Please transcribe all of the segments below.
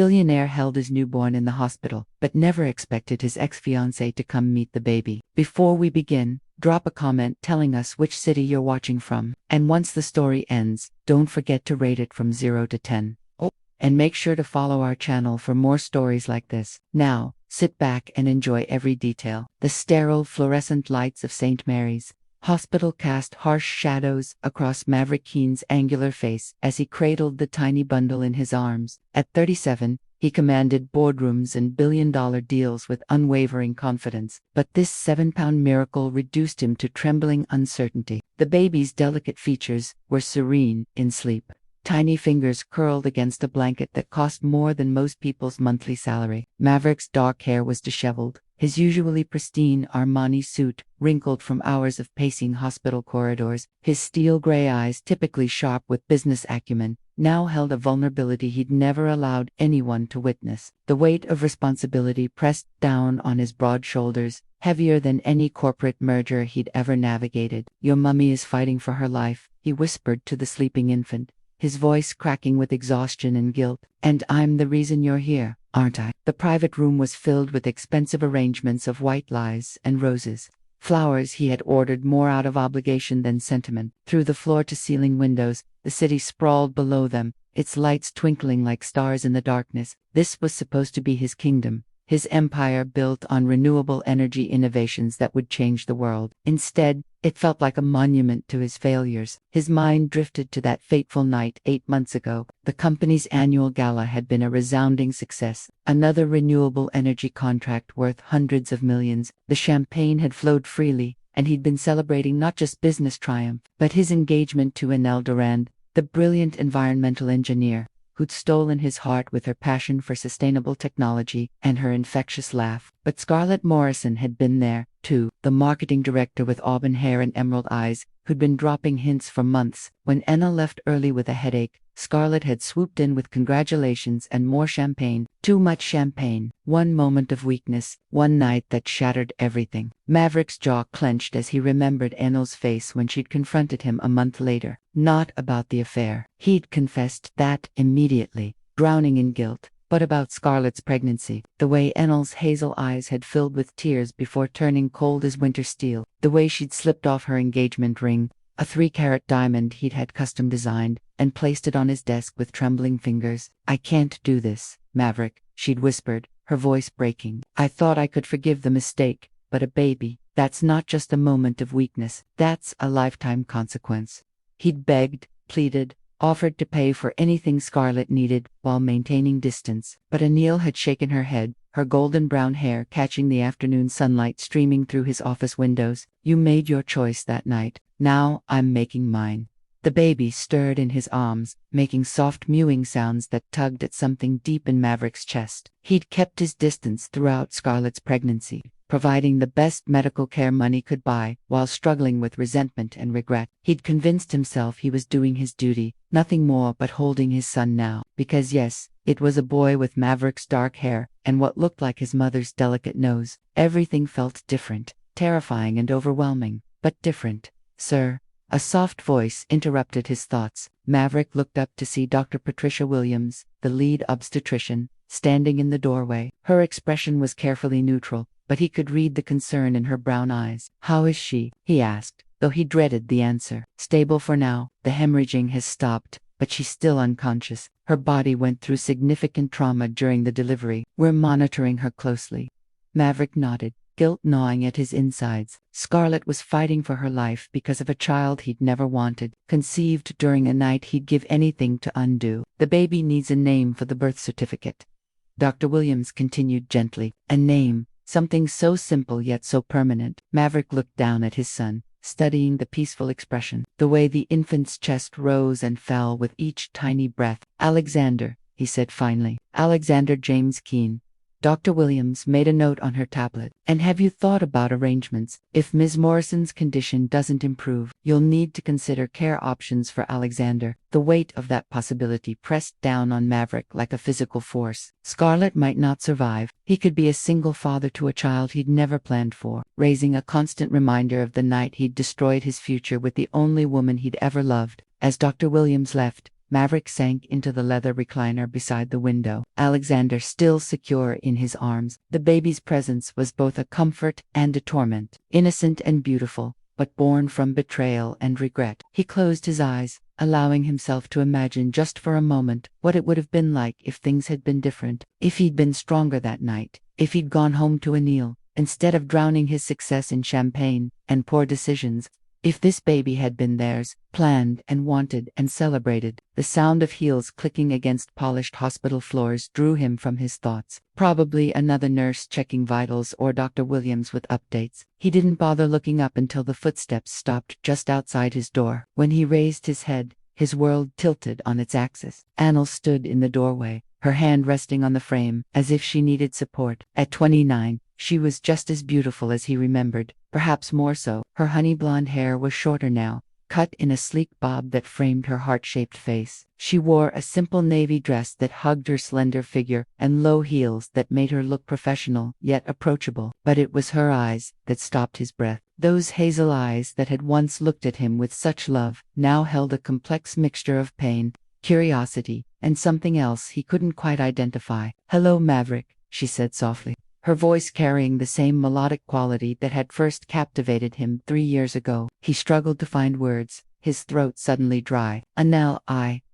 Billionaire held his newborn in the hospital, but never expected his ex-fiancée to come meet the baby. Before we begin, drop a comment telling us which city you're watching from. And once the story ends, don't forget to rate it from 0 to 10. Oh, and make sure to follow our channel for more stories like this. Now, sit back and enjoy every detail. The sterile fluorescent lights of St. Mary's Hospital cast harsh shadows across Maverick Keene's angular face as he cradled the tiny bundle in his arms. At 37, he commanded boardrooms and billion-dollar deals with unwavering confidence. But this 7-pound miracle reduced him to trembling uncertainty. The baby's delicate features were serene in sleep. Tiny fingers curled against a blanket that cost more than most people's monthly salary. Maverick's dark hair was disheveled. His usually pristine Armani suit, wrinkled from hours of pacing hospital corridors, his steel-gray eyes, typically sharp with business acumen, now held a vulnerability he'd never allowed anyone to witness. The weight of responsibility pressed down on his broad shoulders, heavier than any corporate merger he'd ever navigated. "Your mummy is fighting for her life," he whispered to the sleeping infant, his voice cracking with exhaustion and guilt. "And I'm the reason you're here, aren't I?" The private room was filled with expensive arrangements of white lies and roses, flowers he had ordered more out of obligation than sentiment. Through the floor-to-ceiling windows, the city sprawled below them, its lights twinkling like stars in the darkness. This was supposed to be his kingdom, his empire built on renewable energy innovations that would change the world. Instead, it felt like a monument to his failures. His mind drifted to that fateful night 8 months ago. The company's annual gala had been a resounding success. Another renewable energy contract worth hundreds of millions. The champagne had flowed freely, and he'd been celebrating not just business triumph, but his engagement to Enel Durand, the brilliant environmental engineer who'd stolen his heart with her passion for sustainable technology and her infectious laugh. But Scarlett Morrison had been there, too, the marketing director with auburn hair and emerald eyes, who'd been dropping hints for months. When Enel left early with a headache, Scarlett had swooped in with congratulations and more champagne. Too much champagne. One moment of weakness, one night that shattered everything. Maverick's jaw clenched as he remembered Enel's face when she'd confronted him a month later. Not about the affair. He'd confessed that immediately, drowning in guilt. But about Scarlett's pregnancy, the way Enel's hazel eyes had filled with tears before turning cold as winter steel, the way she'd slipped off her engagement ring, a 3-carat diamond he'd had custom designed, and placed it on his desk with trembling fingers. "I can't do this, Maverick," she'd whispered, her voice breaking. "I thought I could forgive the mistake, but a baby, that's not just a moment of weakness, that's a lifetime consequence." He'd begged, pleaded, offered to pay for anything Scarlett needed while maintaining distance. But Anil had shaken her head, her golden brown hair catching the afternoon sunlight streaming through his office windows. "You made your choice that night. Now I'm making mine." The baby stirred in his arms, making soft mewing sounds that tugged at something deep in Maverick's chest. He'd kept his distance throughout Scarlett's pregnancy, providing the best medical care money could buy, while struggling with resentment and regret. He'd convinced himself he was doing his duty, nothing more but holding his son now. Because yes, it was a boy with Maverick's dark hair, and what looked like his mother's delicate nose. Everything felt different, terrifying and overwhelming, but different. "Sir," a soft voice interrupted his thoughts. Maverick looked up to see Dr. Patricia Williams, the lead obstetrician, standing in the doorway. Her expression was carefully neutral, but he could read the concern in her brown eyes. "How is she?" he asked, though he dreaded the answer. "Stable for now. The hemorrhaging has stopped, but she's still unconscious. Her body went through significant trauma during the delivery. We're monitoring her closely." Maverick nodded, guilt gnawing at his insides. Scarlett was fighting for her life because of a child he'd never wanted, conceived during a night he'd give anything to undo. "The baby needs a name for the birth certificate," Dr. Williams continued gently. "A name. Something so simple yet so permanent." Maverick looked down at his son, studying the peaceful expression, the way the infant's chest rose and fell with each tiny breath. "Alexander," he said finally. "Alexander James Keene." Dr. Williams made a note on her tablet. "And have you thought about arrangements? If Ms. Morrison's condition doesn't improve, you'll need to consider care options for Alexander." The weight of that possibility pressed down on Maverick like a physical force. Scarlett might not survive. He could be a single father to a child he'd never planned for, raising a constant reminder of the night he'd destroyed his future with the only woman he'd ever loved. As Dr. Williams left, Maverick sank into the leather recliner beside the window, Alexander still secure in his arms. The baby's presence was both a comfort and a torment, innocent and beautiful, but born from betrayal and regret. He closed his eyes, allowing himself to imagine just for a moment what it would have been like if things had been different, if he'd been stronger that night, if he'd gone home to Anil, instead of drowning his success in champagne and poor decisions. If this baby had been theirs, planned and wanted and celebrated. The sound of heels clicking against polished hospital floors drew him from his thoughts. Probably another nurse checking vitals or Dr. Williams with updates. He didn't bother looking up until the footsteps stopped just outside his door. When he raised his head, his world tilted on its axis. Anil stood in the doorway, her hand resting on the frame, as if she needed support. At 29, she was just as beautiful as he remembered, perhaps more so. Her honey blonde hair was shorter now, cut in a sleek bob that framed her heart-shaped face. She wore a simple navy dress that hugged her slender figure and low heels that made her look professional yet approachable. But it was her eyes that stopped his breath. Those hazel eyes that had once looked at him with such love now held a complex mixture of pain, curiosity, and something else he couldn't quite identify. "Hello, Maverick," she said softly, her voice carrying the same melodic quality that had first captivated him 3 years ago. He struggled to find words, his throat suddenly dry. "Anil,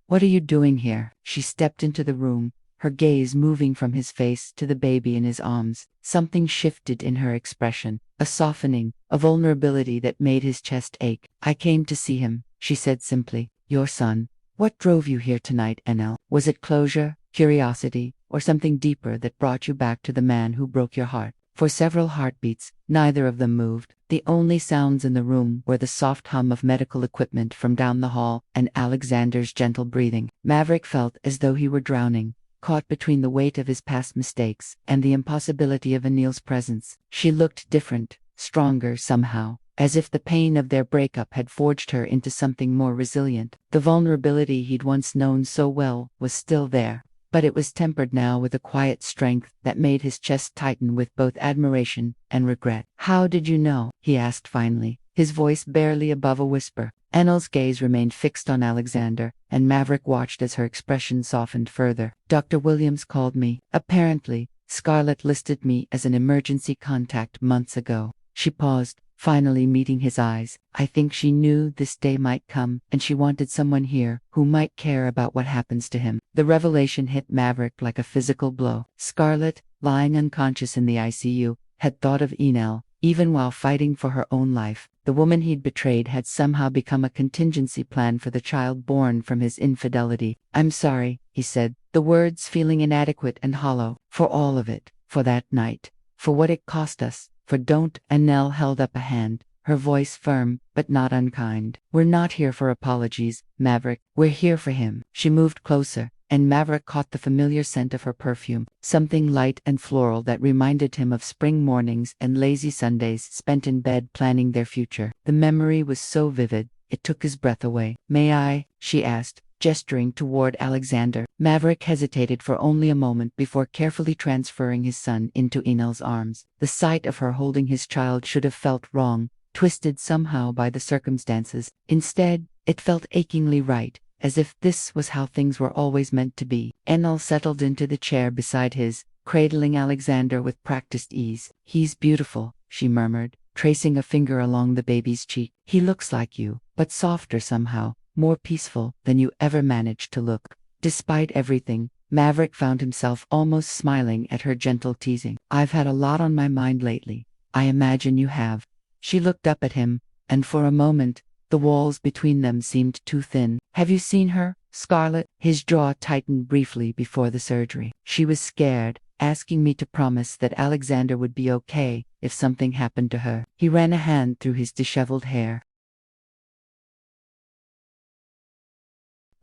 what are you doing here?" She stepped into the room, her gaze moving from his face to the baby in his arms. Something shifted in her expression, a softening, a vulnerability that made his chest ache. "I came to see him," she said simply. "Your son. What drove you here tonight, Anil? Was it closure, curiosity, or something deeper that brought you back to the man who broke your heart?" For several heartbeats, neither of them moved. The only sounds in the room were the soft hum of medical equipment from down the hall and Alexander's gentle breathing. Maverick felt as though he were drowning, caught between the weight of his past mistakes and the impossibility of Anil's presence. She looked different, stronger somehow, as if the pain of their breakup had forged her into something more resilient. The vulnerability he'd once known so well was still there, but it was tempered now with a quiet strength that made his chest tighten with both admiration and regret. "How did you know?" he asked finally, his voice barely above a whisper. Anil's gaze remained fixed on Alexander, and Maverick watched as her expression softened further. "Dr. Williams called me. Apparently, Scarlett listed me as an emergency contact months ago." She paused, finally meeting his eyes. "I think she knew this day might come, and she wanted someone here who might care about what happens to him." The revelation hit Maverick like a physical blow. Scarlett, lying unconscious in the ICU, had thought of Enel, even while fighting for her own life. The woman he'd betrayed had somehow become a contingency plan for the child born from his infidelity. "I'm sorry," he said, the words feeling inadequate and hollow. "For all of it. For that night. For what it cost us. For don't." Anil held up a hand, her voice firm, but not unkind. "We're not here for apologies, Maverick. We're here for him." She moved closer, and Maverick caught the familiar scent of her perfume, something light and floral that reminded him of spring mornings and lazy Sundays spent in bed planning their future. The memory was so vivid, it took his breath away. "May I?" she asked, gesturing toward Alexander. Maverick hesitated for only a moment before carefully transferring his son into Enel's arms. The sight of her holding his child should have felt wrong, twisted somehow by the circumstances. Instead, it felt achingly right, as if this was how things were always meant to be. Enel settled into the chair beside his, cradling Alexander with practiced ease. "He's beautiful," she murmured, tracing a finger along the baby's cheek. "He looks like you, but softer somehow, more peaceful than you ever managed to look." Despite everything, Maverick found himself almost smiling at her gentle teasing. "I've had a lot on my mind lately. I imagine you have." She looked up at him, and for a moment, the walls between them seemed too thin. "Have you seen her, Scarlett?" His jaw tightened briefly before the surgery. "She was scared, asking me to promise that Alexander would be okay if something happened to her." He ran a hand through his disheveled hair.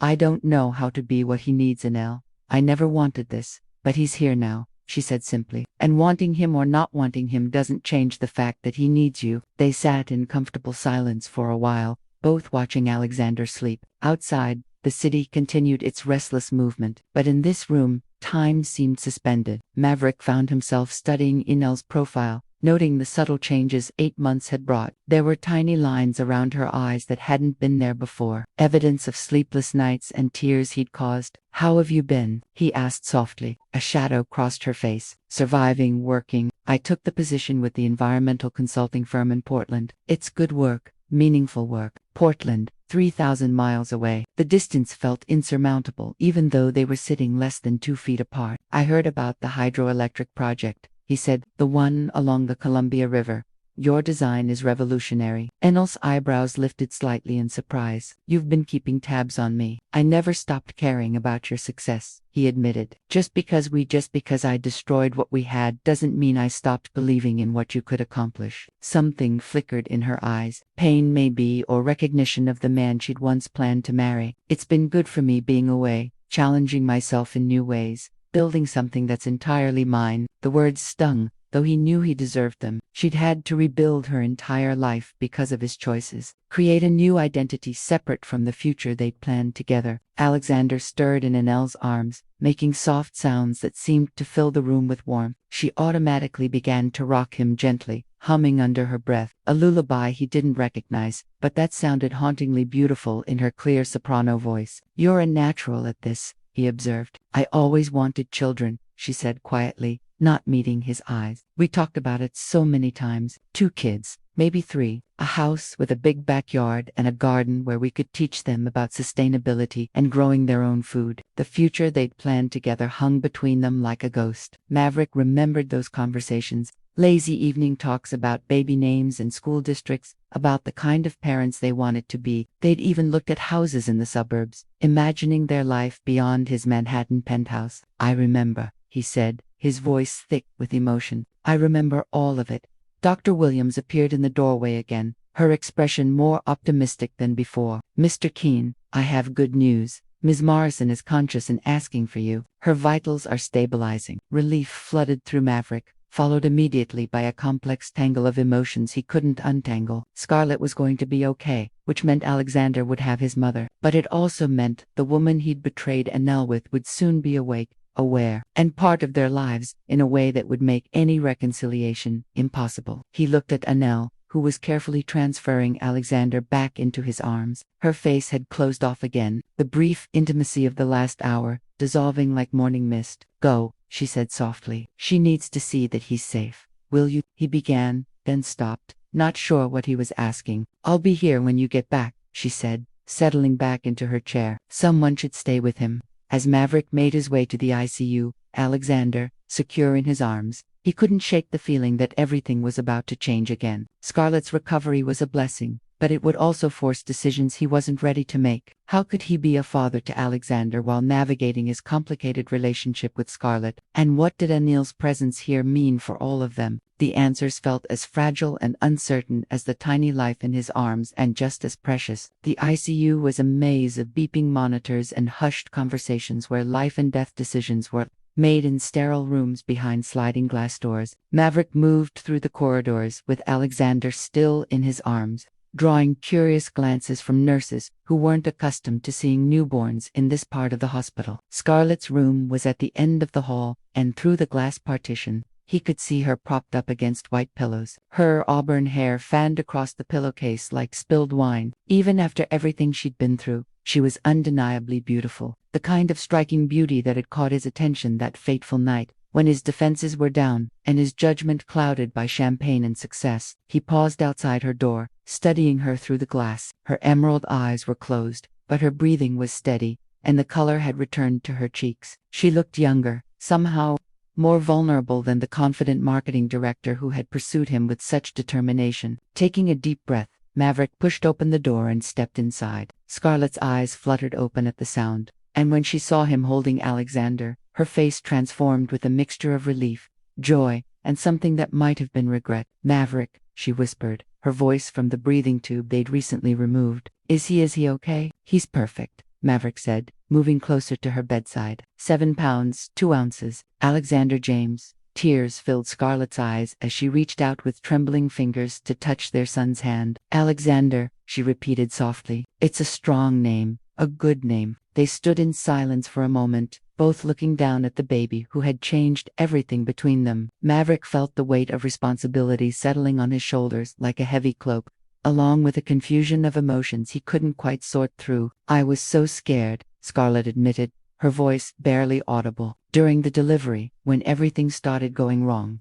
"I don't know how to be what he needs, Anil. I never wanted this, but he's here now," she said simply. "And wanting him or not wanting him doesn't change the fact that he needs you." They sat in comfortable silence for a while, both watching Alexander sleep. Outside, the city continued its restless movement, but in this room, time seemed suspended. Maverick found himself studying Enel's profile, noting the subtle changes 8 months had brought. There were tiny lines around her eyes that hadn't been there before, evidence of sleepless nights and tears he'd caused. "How have you been?" he asked softly. A shadow crossed her face. "Surviving, working. I took the position with the environmental consulting firm in Portland. It's good work, meaningful work." Portland, 3,000 miles away. The distance felt insurmountable, even though they were sitting less than 2 feet apart. "I heard about the hydroelectric project," he said, "the one along the Columbia River. Your design is revolutionary." Enel's eyebrows lifted slightly in surprise. "You've been keeping tabs on me." "I never stopped caring about your success," he admitted. Just because I destroyed what we had doesn't mean I stopped believing in what you could accomplish." Something flickered in her eyes. Pain maybe, or recognition of the man she'd once planned to marry. "It's been good for me being away, challenging myself in new ways, building something that's entirely mine." The words stung, though he knew he deserved them. She'd had to rebuild her entire life because of his choices, create a new identity separate from the future they'd planned together. Alexander stirred in Anel's arms, making soft sounds that seemed to fill the room with warmth. She automatically began to rock him gently, humming under her breath, a lullaby he didn't recognize, but that sounded hauntingly beautiful in her clear soprano voice. "You're a natural at this," he observed. "I always wanted children," she said quietly, not meeting his eyes. "We talked about it so many times. 2 kids, maybe 3, a house with a big backyard and a garden where we could teach them about sustainability and growing their own food." The future they'd planned together hung between them like a ghost. Maverick remembered those conversations, lazy evening talks about baby names and school districts, about the kind of parents they wanted to be. They'd even looked at houses in the suburbs, imagining their life beyond his Manhattan penthouse. "I remember," he said, his voice thick with emotion. "I remember all of it." Dr. Williams appeared in the doorway again, her expression more optimistic than before. "Mr. Keene, I have good news. Ms. Morrison is conscious and asking for you. Her vitals are stabilizing." Relief flooded through Maverick, followed immediately by a complex tangle of emotions he couldn't untangle. Scarlett was going to be okay, which meant Alexander would have his mother. But it also meant the woman he'd betrayed Anel with would soon be awake, aware, and part of their lives, in a way that would make any reconciliation impossible. He looked at Anel, who was carefully transferring Alexander back into his arms. Her face had closed off again, the brief intimacy of the last hour, dissolving like morning mist. "Go," she said softly. "She needs to see that he's safe." "Will you?" he began, then stopped, not sure what he was asking. "I'll be here when you get back," she said, settling back into her chair. Someone should stay with him. As Maverick made his way to the ICU, Alexander, secure in his arms, he couldn't shake the feeling that everything was about to change again. Scarlett's recovery was a blessing, but it would also force decisions he wasn't ready to make. How could he be a father to Alexander while navigating his complicated relationship with Scarlett? And what did Anil's presence here mean for all of them? The answers felt as fragile and uncertain as the tiny life in his arms, and just as precious. The ICU was a maze of beeping monitors and hushed conversations where life and death decisions were made in sterile rooms behind sliding glass doors. Maverick moved through the corridors with Alexander still in his arms, drawing curious glances from nurses who weren't accustomed to seeing newborns in this part of the hospital. Scarlett's room was at the end of the hall, and through the glass partition, he could see her propped up against white pillows. Her auburn hair fanned across the pillowcase like spilled wine. Even after everything she'd been through, she was undeniably beautiful. The kind of striking beauty that had caught his attention that fateful night, when his defenses were down, and his judgment clouded by champagne and success. He paused outside her door, studying her through the glass. Her emerald eyes were closed, but her breathing was steady, and the color had returned to her cheeks. She looked younger, somehow more vulnerable than the confident marketing director who had pursued him with such determination. Taking a deep breath, Maverick pushed open the door and stepped inside. Scarlett's eyes fluttered open at the sound, and when she saw him holding Alexander, her face transformed with a mixture of relief, joy, and something that might have been regret. "Maverick," she whispered, her voice from the breathing tube they'd recently removed. Is he okay?" "He's perfect," Maverick said, moving closer to her bedside. 7 pounds, 2 ounces. Alexander James. Tears filled Scarlett's eyes as she reached out with trembling fingers to touch their son's hand. "Alexander," she repeated softly. "It's a strong name, A good name. They stood in silence for a moment, both looking down at the baby who had changed everything between them. Maverick felt the weight of responsibility settling on his shoulders like a heavy cloak, along with a confusion of emotions he couldn't quite sort through. "I was so scared," Scarlett admitted, her voice barely audible. "During the delivery, when everything started going wrong.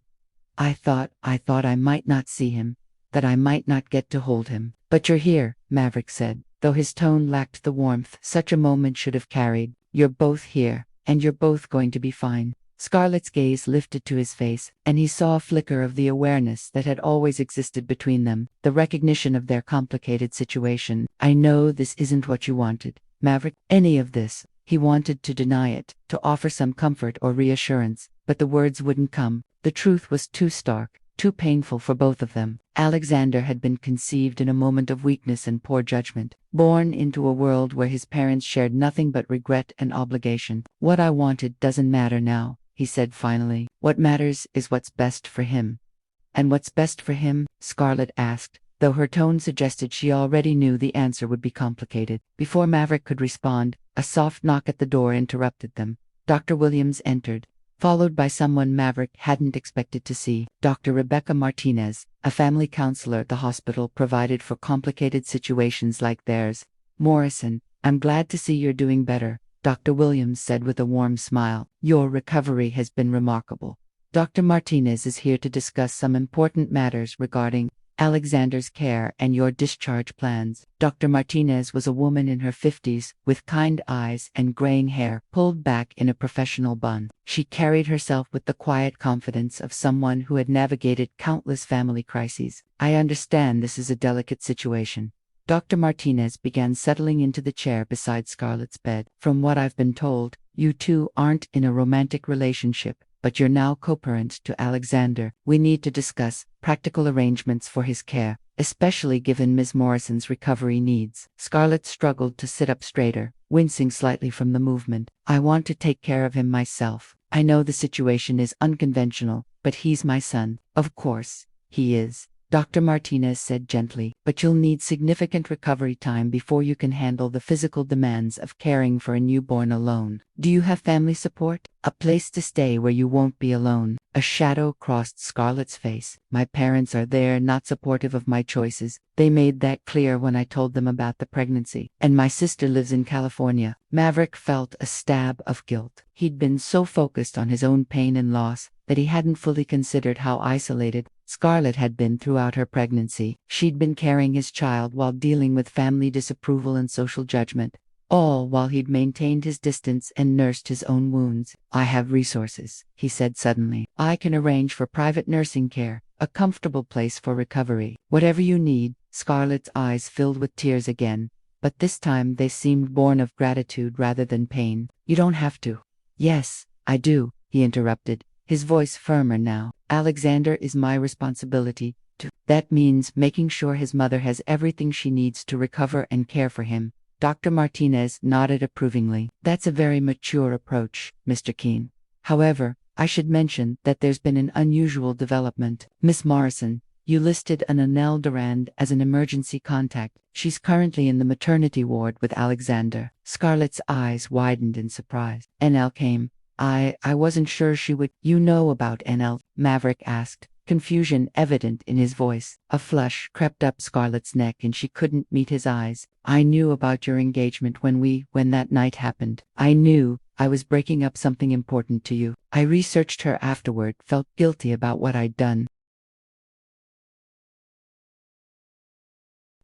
I thought I might not see him, that I might not get to hold him." "But you're here," Maverick said, though his tone lacked the warmth such a moment should have carried. "You're both here, and you're both going to be fine." Scarlett's gaze lifted to his face, and he saw a flicker of the awareness that had always existed between them, the recognition of their complicated situation. "I know this isn't what you wanted, Maverick, any of this." He wanted to deny it, to offer some comfort or reassurance, but the words wouldn't come. The truth was too stark, too painful for both of them. Alexander had been conceived in a moment of weakness and poor judgment, born into a world where his parents shared nothing but regret and obligation. "What I wanted doesn't matter now," he said finally. "What matters is what's best for him." "And what's best for him?" Scarlett asked, though her tone suggested she already knew the answer would be complicated. Before Maverick could respond, a soft knock at the door interrupted them. Dr. Williams entered, followed by someone Maverick hadn't expected to see. Dr. Rebecca Martinez, a family counselor at the hospital provided for complicated situations like theirs. "Morrison, I'm glad to see you're doing better," Dr. Williams said with a warm smile. "Your recovery has been remarkable. Dr. Martinez is here to discuss some important matters regarding Alexander's care and your discharge plans." Dr. Martinez was a woman in her 50s, with kind eyes and graying hair pulled back in a professional bun. She carried herself with the quiet confidence of someone who had navigated countless family crises. "I understand this is a delicate situation." Dr. Martinez began settling into the chair beside Scarlett's bed. "From what I've been told, you two aren't in a romantic relationship, but you're now co-parent to Alexander. We need to discuss practical arrangements for his care, especially given Ms. Morrison's recovery needs." Scarlett struggled to sit up straighter, wincing slightly from the movement. "I want to take care of him myself. I know the situation is unconventional, but he's my son." "Of course, he is," Dr. Martinez said gently, "but you'll need significant recovery time before you can handle the physical demands of caring for a newborn alone. Do you have family support? A place to stay where you won't be alone?" A shadow crossed Scarlett's face. "My parents are there, not supportive of my choices. They made that clear when I told them about the pregnancy. And my sister lives in California." Maverick felt a stab of guilt. He'd been so focused on his own pain and loss that he hadn't fully considered how isolated Scarlett had been throughout her pregnancy. She'd been carrying his child while dealing with family disapproval and social judgment, all while he'd maintained his distance and nursed his own wounds. "I have resources," he said suddenly. "I can arrange for private nursing care, a comfortable place for recovery. Whatever you need." Scarlett's eyes filled with tears again, but this time they seemed born of gratitude rather than pain. "You don't have to." "Yes, I do," he interrupted, his voice firmer now. "Alexander is my responsibility, too. That means making sure his mother has everything she needs to recover and care for him." Dr. Martinez nodded approvingly. "That's a very mature approach, Mr. Keene. However, I should mention that there's been an unusual development. Miss Morrison, you listed Annelle Durand as an emergency contact. She's currently in the maternity ward with Alexander." Scarlett's eyes widened in surprise. "Annelle came. I wasn't sure she would." "You know about Annelle?" Maverick asked, confusion evident in his voice. A flush crept up Scarlett's neck and she couldn't meet his eyes. "I knew about your engagement when that night happened. I knew I was breaking up something important to you. I researched her afterward, felt guilty about what I'd done.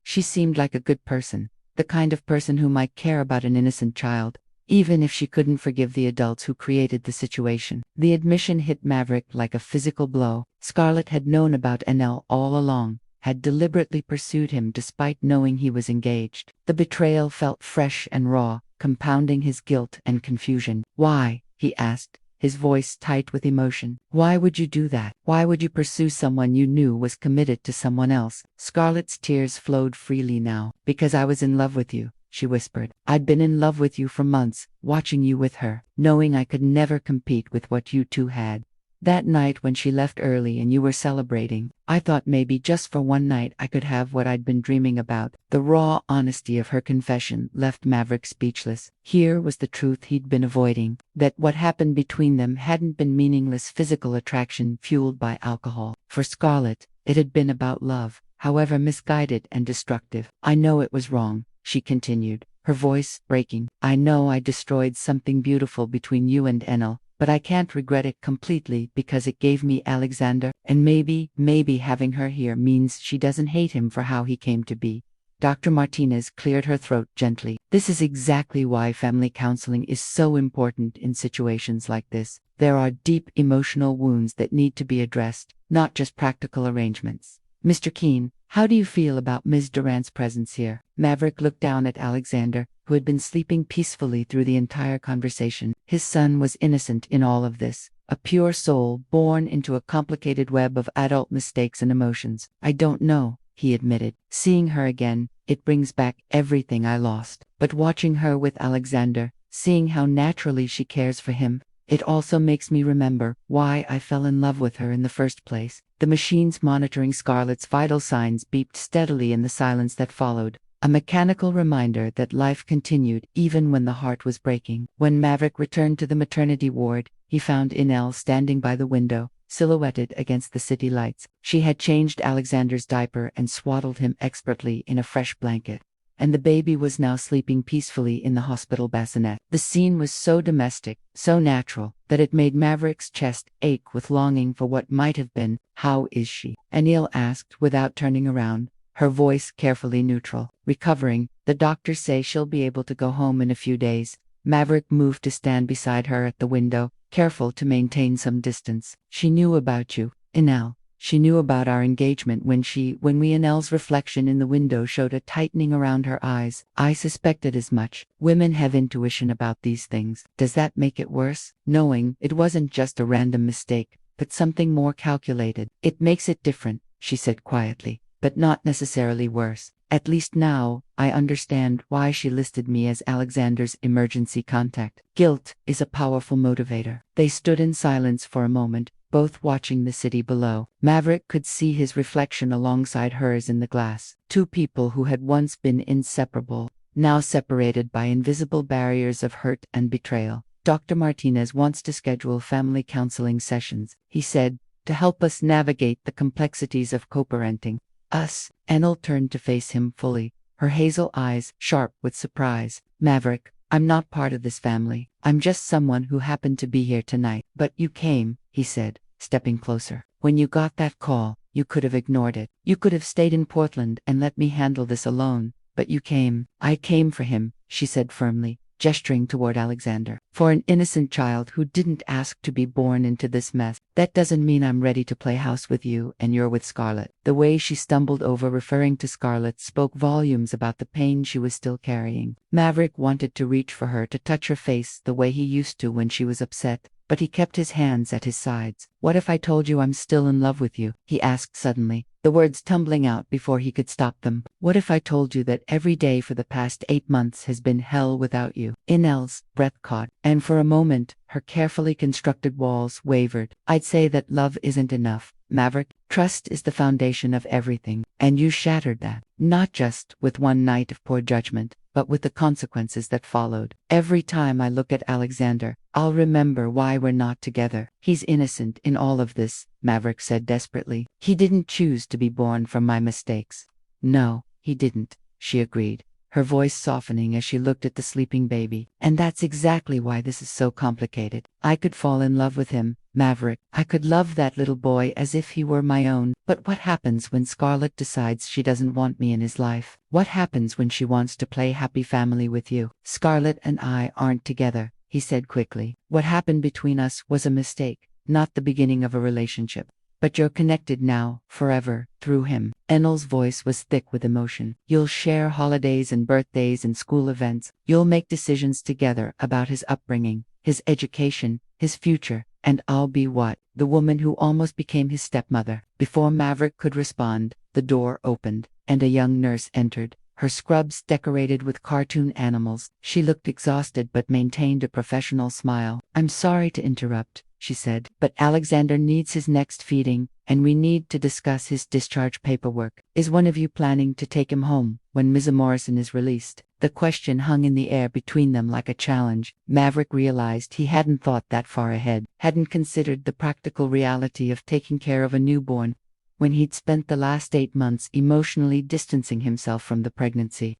She seemed like a good person, the kind of person who might care about an innocent child, even if she couldn't forgive the adults who created the situation." The admission hit Maverick like a physical blow. Scarlett had known about Annelle all along, had deliberately pursued him despite knowing he was engaged. The betrayal felt fresh and raw, compounding his guilt and confusion. "Why?" he asked, his voice tight with emotion. "Why would you do that? Why would you pursue someone you knew was committed to someone else?" Scarlett's tears flowed freely now. "Because I was in love with you," she whispered. "I'd been in love with you for months, watching you with her, knowing I could never compete with what you two had. That night when she left early and you were celebrating, I thought maybe just for one night I could have what I'd been dreaming about." The raw honesty of her confession left Maverick speechless. Here was the truth he'd been avoiding, that what happened between them hadn't been meaningless physical attraction fueled by alcohol. For Scarlett, it had been about love, however misguided and destructive. "I know it was wrong," she continued, her voice breaking. "I know I destroyed something beautiful between you and Enel, but I can't regret it completely because it gave me Alexander, and maybe having her here means she doesn't hate him for how he came to be." Dr. Martinez cleared her throat gently. "This is exactly why family counseling is so important in situations like this. There are deep emotional wounds that need to be addressed, not just practical arrangements. Mr. Keene, how do you feel about Ms. Durant's presence here?" Maverick looked down at Alexander, who had been sleeping peacefully through the entire conversation. His son was innocent in all of this, a pure soul born into a complicated web of adult mistakes and emotions. "I don't know," he admitted. "Seeing her again, it brings back everything I lost. But watching her with Alexander, seeing how naturally she cares for him, it also makes me remember why I fell in love with her in the first place." The machines monitoring Scarlett's vital signs beeped steadily in the silence that followed, a mechanical reminder that life continued even when the heart was breaking. When Maverick returned to the maternity ward, he found Enel standing by the window, silhouetted against the city lights. She had changed Alexander's diaper and swaddled him expertly in a fresh blanket, and the baby was now sleeping peacefully in the hospital bassinet. The scene was so domestic, so natural, that it made Maverick's chest ache with longing for what might have been. "How is she?" Enel asked without turning around, her voice carefully neutral. "Recovering. The doctors say she'll be able to go home in a few days." Maverick moved to stand beside her at the window, careful to maintain some distance. "She knew about you, Enel. She knew about our engagement when Enel's reflection in the window showed a tightening around her eyes. "I suspected as much. Women have intuition about these things." "Does that make it worse, knowing it wasn't just a random mistake, but something more calculated?" "It makes it different," she said quietly, "but not necessarily worse. At least now, I understand why she listed me as Alexander's emergency contact. Guilt is a powerful motivator." They stood in silence for a moment, both watching the city below. Maverick could see his reflection alongside hers in the glass. Two people who had once been inseparable, now separated by invisible barriers of hurt and betrayal. "Dr. Martinez wants to schedule family counseling sessions," he said, "to help us navigate the complexities of co-parenting." "Us?" Enel turned to face him fully, her hazel eyes sharp with surprise. "Maverick, I'm not part of this family. I'm just someone who happened to be here tonight." "But you came," he said, stepping closer. "When you got that call, you could have ignored it. You could have stayed in Portland and let me handle this alone. But you came." "I came for him," she said firmly, gesturing toward Alexander. "For an innocent child who didn't ask to be born into this mess. That doesn't mean I'm ready to play house with you and you're with Scarlett." The way she stumbled over referring to Scarlett spoke volumes about the pain she was still carrying. Maverick wanted to reach for her, to touch her face the way he used to when she was upset, but he kept his hands at his sides. "What if I told you I'm still in love with you?" he asked suddenly, the words tumbling out before he could stop them. "What if I told you that every day for the past 8 months has been hell without you?" Enel's breath caught, and for a moment, her carefully constructed walls wavered. "I'd say that love isn't enough, Maverick. Trust is the foundation of everything, and you shattered that, not just with one night of poor judgment, but with the consequences that followed. Every time I look at Alexander, I'll remember why we're not together." "He's innocent in all of this," Maverick said desperately. "He didn't choose to be born from my mistakes." "No, he didn't," she agreed, her voice softening as she looked at the sleeping baby. "And that's exactly why this is so complicated. I could fall in love with him, Maverick. I could love that little boy as if he were my own. But what happens when Scarlett decides she doesn't want me in his life? What happens when she wants to play happy family with you?" "Scarlett and I aren't together," he said quickly. "What happened between us was a mistake, not the beginning of a relationship. But you're connected now, forever, through him." Enel's voice was thick with emotion. "You'll share holidays and birthdays and school events. You'll make decisions together about his upbringing, his education, his future, and I'll be what? The woman who almost became his stepmother." Before Maverick could respond, the door opened, and a young nurse entered, her scrubs decorated with cartoon animals. She looked exhausted but maintained a professional smile. "I'm sorry to interrupt," she said, "but Alexander needs his next feeding, and we need to discuss his discharge paperwork. Is one of you planning to take him home when Ms. Morrison is released?" The question hung in the air between them like a challenge. Maverick realized he hadn't thought that far ahead, hadn't considered the practical reality of taking care of a newborn when he'd spent the last 8 months emotionally distancing himself from the pregnancy.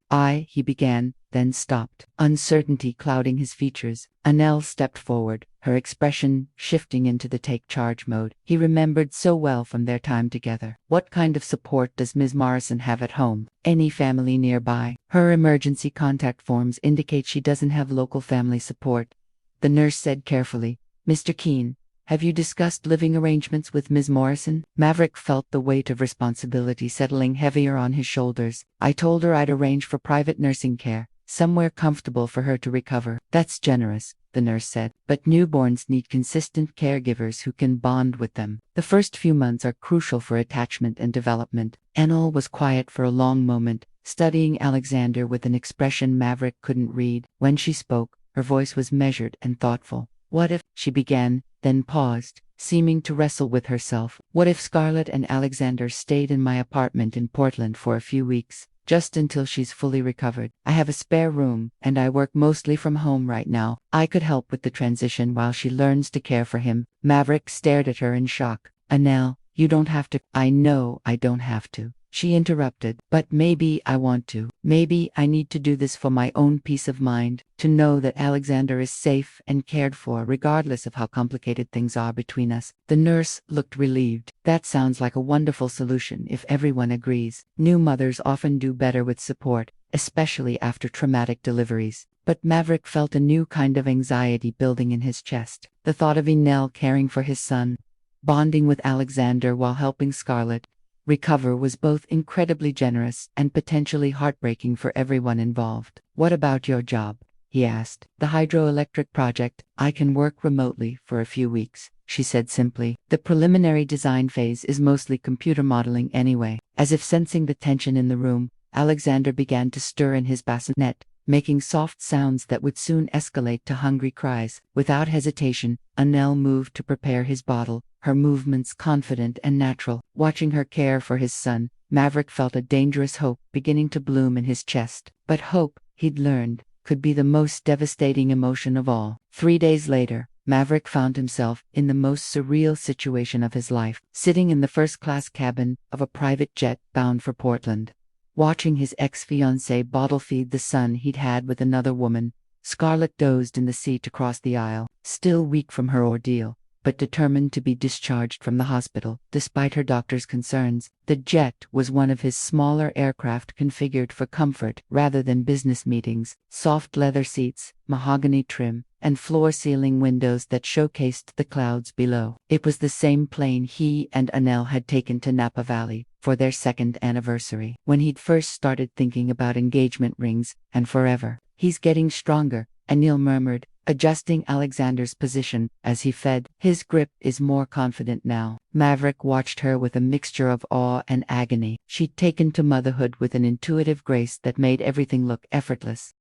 He began, then stopped, uncertainty clouding his features. Annelle stepped forward, her expression shifting into the take charge mode. He remembered so well from their time together. "What kind of support does Ms. Morrison have at home? Any family nearby?" "Her emergency contact forms indicate she doesn't have local family support," the nurse said carefully. "Mr. Keene, have you discussed living arrangements with Ms. Morrison?" Maverick felt the weight of responsibility settling heavier on his shoulders. "I told her I'd arrange for private nursing care, somewhere comfortable for her to recover." "That's generous," the nurse said, "but newborns need consistent caregivers who can bond with them. The first few months are crucial for attachment and development." Annelle was quiet for a long moment, studying Alexander with an expression Maverick couldn't read. When she spoke, her voice was measured and thoughtful. "What if," she began, then paused, seeming to wrestle with herself. "What if Scarlett and Alexander stayed in my apartment in Portland for a few weeks, just until she's fully recovered? I have a spare room, and I work mostly from home right now. I could help with the transition while she learns to care for him." Maverick stared at her in shock. "Annelle, you don't have to." "I know I don't have to," she interrupted, "but maybe I want to. Maybe I need to do this for my own peace of mind, to know that Alexander is safe and cared for regardless of how complicated things are between us." The nurse looked relieved. "That sounds like a wonderful solution if everyone agrees. New mothers often do better with support, especially after traumatic deliveries." But Maverick felt a new kind of anxiety building in his chest. The thought of Enel caring for his son, bonding with Alexander while helping Scarlett recover was both incredibly generous and potentially heartbreaking for everyone involved. "What about your job?" he asked. "The hydroelectric project. I can work remotely for a few weeks," she said simply. "The preliminary design phase is mostly computer modeling anyway." As if sensing the tension in the room, Alexander began to stir in his bassinet, making soft sounds that would soon escalate to hungry cries. Without hesitation, Annelle moved to prepare his bottle, her movements confident and natural. Watching her care for his son, Maverick felt a dangerous hope beginning to bloom in his chest. But hope, he'd learned, could be the most devastating emotion of all. 3 days later, Maverick found himself in the most surreal situation of his life, sitting in the first-class cabin of a private jet bound for Portland. Watching his ex-fiancée bottle feed the son he'd had with another woman, Scarlett dozed in the seat across the aisle, still weak from her ordeal, but determined to be discharged from the hospital, despite her doctor's concerns. The jet was one of his smaller aircraft configured for comfort rather than business meetings. Soft leather seats, mahogany trim, and floor-ceiling windows that showcased the clouds below. It was the same plane he and Annelle had taken to Napa Valley for their second anniversary. When he'd first started thinking about engagement rings and forever. "He's getting stronger," Annelle murmured, adjusting Alexander's position as he fed. "His grip is more confident now." Maverick watched her with a mixture of awe and agony. She'd taken to motherhood with an intuitive grace that made everything look effortless.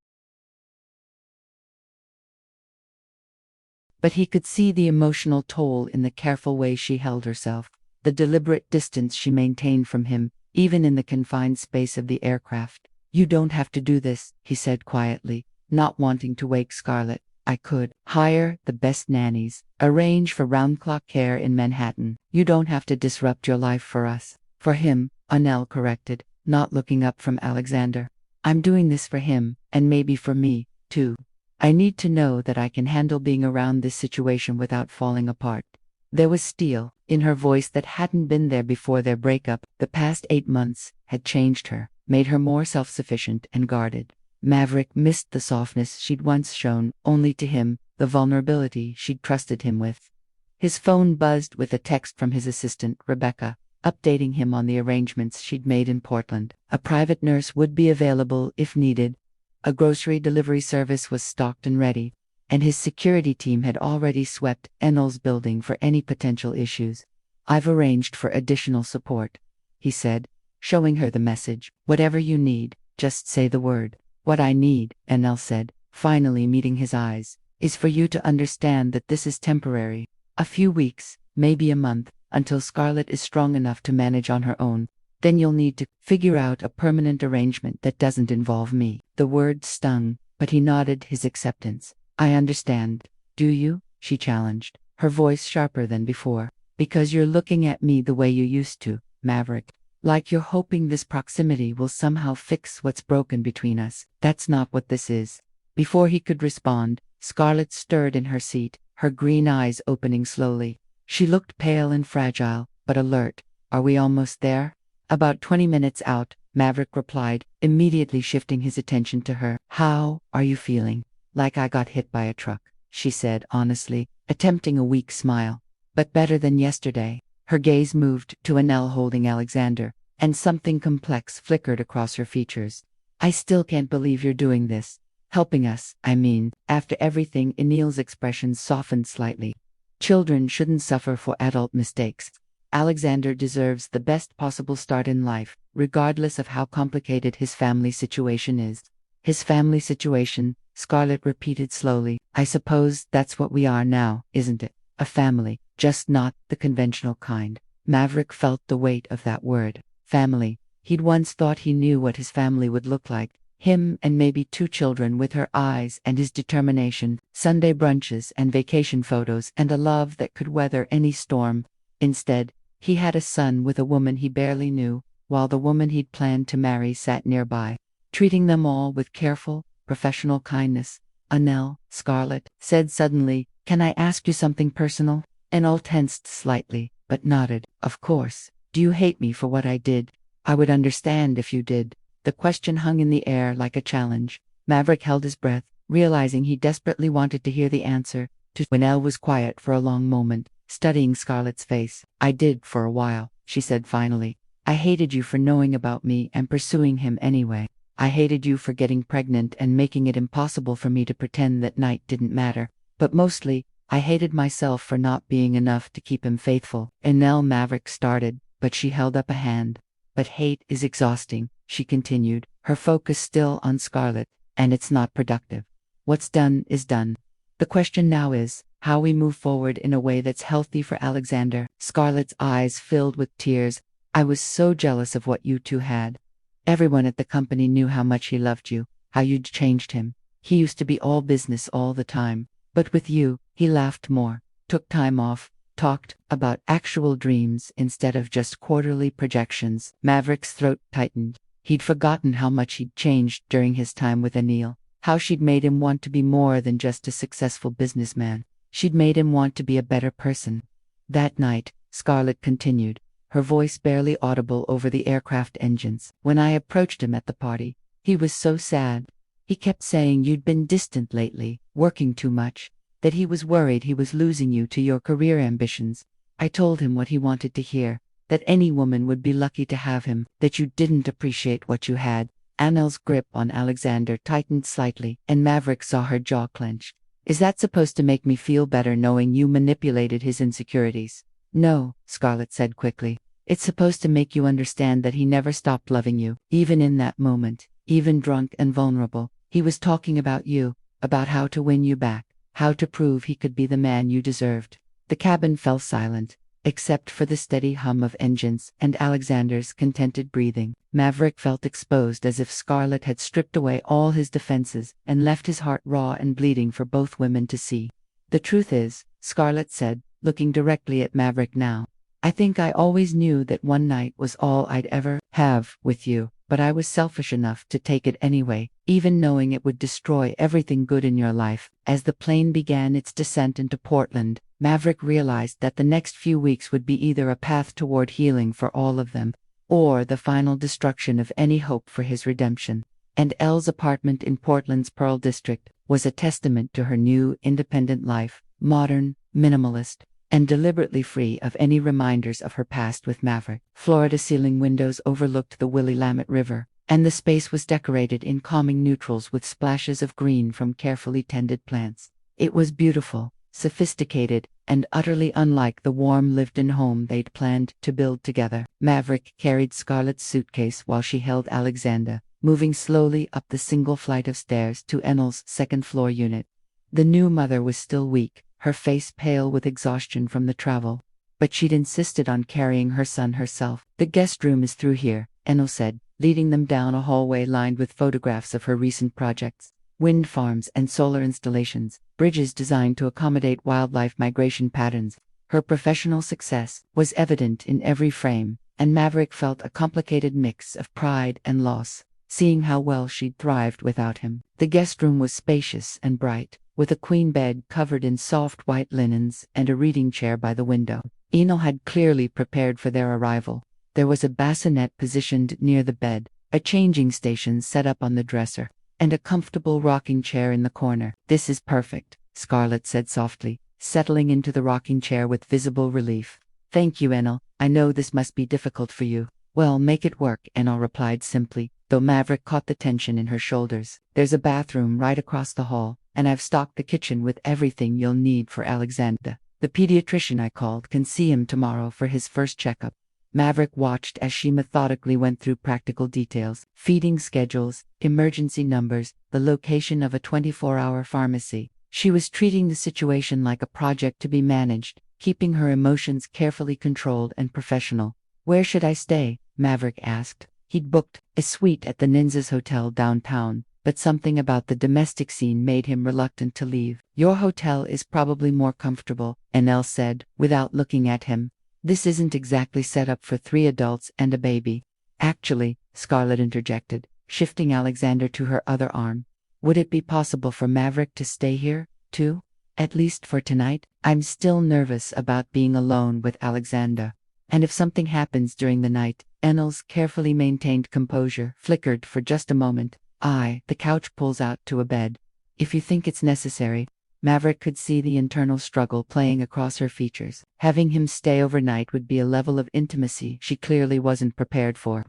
But he could see the emotional toll in the careful way she held herself, the deliberate distance she maintained from him, even in the confined space of the aircraft. "You don't have to do this," he said quietly, not wanting to wake Scarlett. "I could hire the best nannies, arrange for round-clock care in Manhattan. You don't have to disrupt your life for us." "For him," Annelle corrected, not looking up from Alexander. "I'm doing this for him, and maybe for me, too. I need to know that I can handle being around this situation without falling apart." There was steel in her voice that hadn't been there before their breakup. The past 8 months had changed her, made her more self-sufficient and guarded. Maverick missed the softness she'd once shown only to him, the vulnerability she'd trusted him with. His phone buzzed with a text from his assistant, Rebecca, updating him on the arrangements she'd made in Portland. A private nurse would be available if needed. A grocery delivery service was stocked and ready, and his security team had already swept Enel's building for any potential issues. "I've arranged for additional support," he said, showing her the message. "Whatever you need, Just say the word. What I need, Enel said, finally meeting his eyes, is for you to understand that this is temporary. A few weeks, maybe a month, until Scarlett is strong enough to manage on her own. Then you'll need to figure out a permanent arrangement that doesn't involve me. The word stung, but he nodded his acceptance. I understand. Do you? She challenged, her voice sharper than before. Because you're looking at me the way you used to, Maverick. Like you're hoping this proximity will somehow fix what's broken between us. That's not what this is. Before he could respond, Scarlett stirred in her seat, her green eyes opening slowly. She looked pale and fragile, but alert. Are we almost there? About 20 minutes out, Maverick replied, immediately shifting his attention to her. How are you feeling? Like I got hit by a truck, she said honestly, attempting a weak smile. But better than yesterday. Her gaze moved to Enel holding Alexander, and something complex flickered across her features. I still can't believe you're doing this. Helping us, I mean. After everything, Enel's expression softened slightly. Children shouldn't suffer for adult mistakes. Alexander deserves the best possible start in life, regardless of how complicated his family situation is. His family situation, Scarlett repeated slowly. I suppose that's what we are now, isn't it? A family, just not the conventional kind. Maverick felt the weight of that word. Family. He'd once thought he knew what his family would look like. Him and maybe 2 children with her eyes and his determination, Sunday brunches and vacation photos, and a love that could weather any storm. Instead, he had a son with a woman he barely knew, while the woman he'd planned to marry sat nearby, treating them all with careful, professional kindness. Enel, Scarlett said suddenly, can I ask you something personal? Enel tensed slightly, but nodded. Of course. Do you hate me for what I did? I would understand if you did. The question hung in the air like a challenge. Maverick held his breath, realizing he desperately wanted to hear the answer. Enel was quiet for a long moment, studying Scarlett's face. I did for a while, she said finally. I hated you for knowing about me and pursuing him anyway. I hated you for getting pregnant and making it impossible for me to pretend that night didn't matter. But mostly, I hated myself for not being enough to keep him faithful. Enel Maverick started, but she held up a hand. But hate is exhausting, she continued, her focus still on Scarlett, and it's not productive. What's done is done. The question now is, how we move forward in a way that's healthy for Alexander. Scarlett's eyes filled with tears. I was so jealous of what you two had. Everyone at the company knew how much he loved you, how you'd changed him. He used to be all business all the time. But with you, he laughed more, took time off, talked about actual dreams instead of just quarterly projections. Maverick's throat tightened. He'd forgotten how much he'd changed during his time with Enel, how she'd made him want to be more than just a successful businessman. She'd made him want to be a better person. That night, Scarlett continued, her voice barely audible over the aircraft engines. When I approached him at the party, he was so sad. He kept saying you'd been distant lately, working too much, that he was worried he was losing you to your career ambitions. I told him what he wanted to hear, that any woman would be lucky to have him, that you didn't appreciate what you had. Anel's grip on Alexander tightened slightly, and Maverick saw her jaw clench. Is that supposed to make me feel better knowing you manipulated his insecurities? No, Scarlett said quickly. It's supposed to make you understand that he never stopped loving you, even in that moment, even drunk and vulnerable. He was talking about you, about how to win you back, how to prove he could be the man you deserved. The cabin fell silent, except for the steady hum of engines and Alexander's contented breathing. Maverick felt exposed, as if Scarlett had stripped away all his defenses and left his heart raw and bleeding for both women to see. The truth is, Scarlett said, looking directly at Maverick now, I think I always knew that one night was all I'd ever have with you, but I was selfish enough to take it anyway, even knowing it would destroy everything good in your life. As the plane began its descent into Portland, Maverick realized that the next few weeks would be either a path toward healing for all of them, or the final destruction of any hope for his redemption. And Elle's apartment in Portland's Pearl District was a testament to her new, independent life, modern, minimalist, and deliberately free of any reminders of her past with Maverick. Floor-to-ceiling windows overlooked the Willamette River, and the space was decorated in calming neutrals with splashes of green from carefully tended plants. It was beautiful, sophisticated, and utterly unlike the warm lived-in home they'd planned to build together. Maverick carried Scarlett's suitcase while she held Alexander, moving slowly up the single flight of stairs to Enel's second-floor unit. The new mother was still weak, her face pale with exhaustion from the travel. But she'd insisted on carrying her son herself. "The guest room is through here," Enel said, leading them down a hallway lined with photographs of her recent projects. Wind farms and solar installations, bridges designed to accommodate wildlife migration patterns. Her professional success was evident in every frame, and Maverick felt a complicated mix of pride and loss, seeing how well she'd thrived without him. The guest room was spacious and bright, with a queen bed covered in soft white linens and a reading chair by the window. Enel had clearly prepared for their arrival. There was a bassinet positioned near the bed, a changing station set up on the dresser, and a comfortable rocking chair in the corner. "This is perfect," Scarlett said softly, settling into the rocking chair with visible relief. "Thank you, Enel. I know this must be difficult for you." "Well, make it work," Enel replied simply, though Maverick caught the tension in her shoulders. "There's a bathroom right across the hall, and I've stocked the kitchen with everything you'll need for Alexander. The pediatrician I called can see him tomorrow for his first checkup." Maverick watched as she methodically went through practical details, feeding schedules, emergency numbers, the location of a 24-hour pharmacy. She was treating the situation like a project to be managed, keeping her emotions carefully controlled and professional. "Where should I stay?" Maverick asked. He'd booked a suite at the Ninza's Hotel downtown, but something about the domestic scene made him reluctant to leave. "Your hotel is probably more comfortable," Enel said, without looking at him. "This isn't exactly set up for 3 adults and a baby." "Actually," Scarlett interjected, shifting Alexander to her other arm, "would it be possible for Maverick to stay here, too? At least for tonight? I'm still nervous about being alone with Alexander. And if something happens during the night." Enel's carefully maintained composure flickered for just a moment. The couch pulls out to a bed. "If you think it's necessary." Maverick could see the internal struggle playing across her features. Having him stay overnight would be a level of intimacy she clearly wasn't prepared for.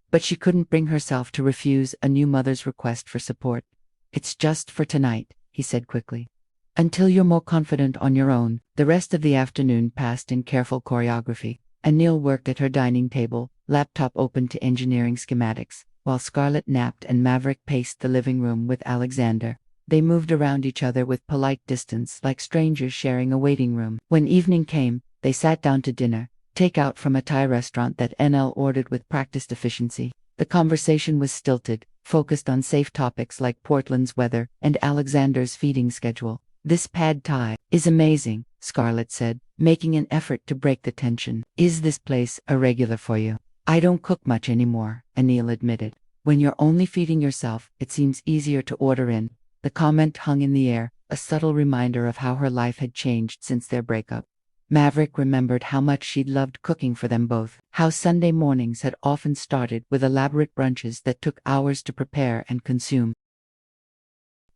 But she couldn't bring herself to refuse a new mother's request for support. "It's just for tonight," he said quickly. "Until you're more confident on your own." The rest of the afternoon passed in careful choreography. Anil worked at her dining table, laptop open to engineering schematics, while Scarlett napped and Maverick paced the living room with Alexander. They moved around each other with polite distance, like strangers sharing a waiting room. When evening came, they sat down to dinner, takeout from a Thai restaurant that Enel ordered with practiced efficiency. The conversation was stilted, focused on safe topics like Portland's weather and Alexander's feeding schedule. "This pad Thai is amazing," Scarlett said, making an effort to break the tension. "Is this place a regular for you?" "I don't cook much anymore," Anil admitted. "When you're only feeding yourself, it seems easier to order in." The comment hung in the air, a subtle reminder of how her life had changed since their breakup. Maverick remembered how much she'd loved cooking for them both, how Sunday mornings had often started with elaborate brunches that took hours to prepare and consume.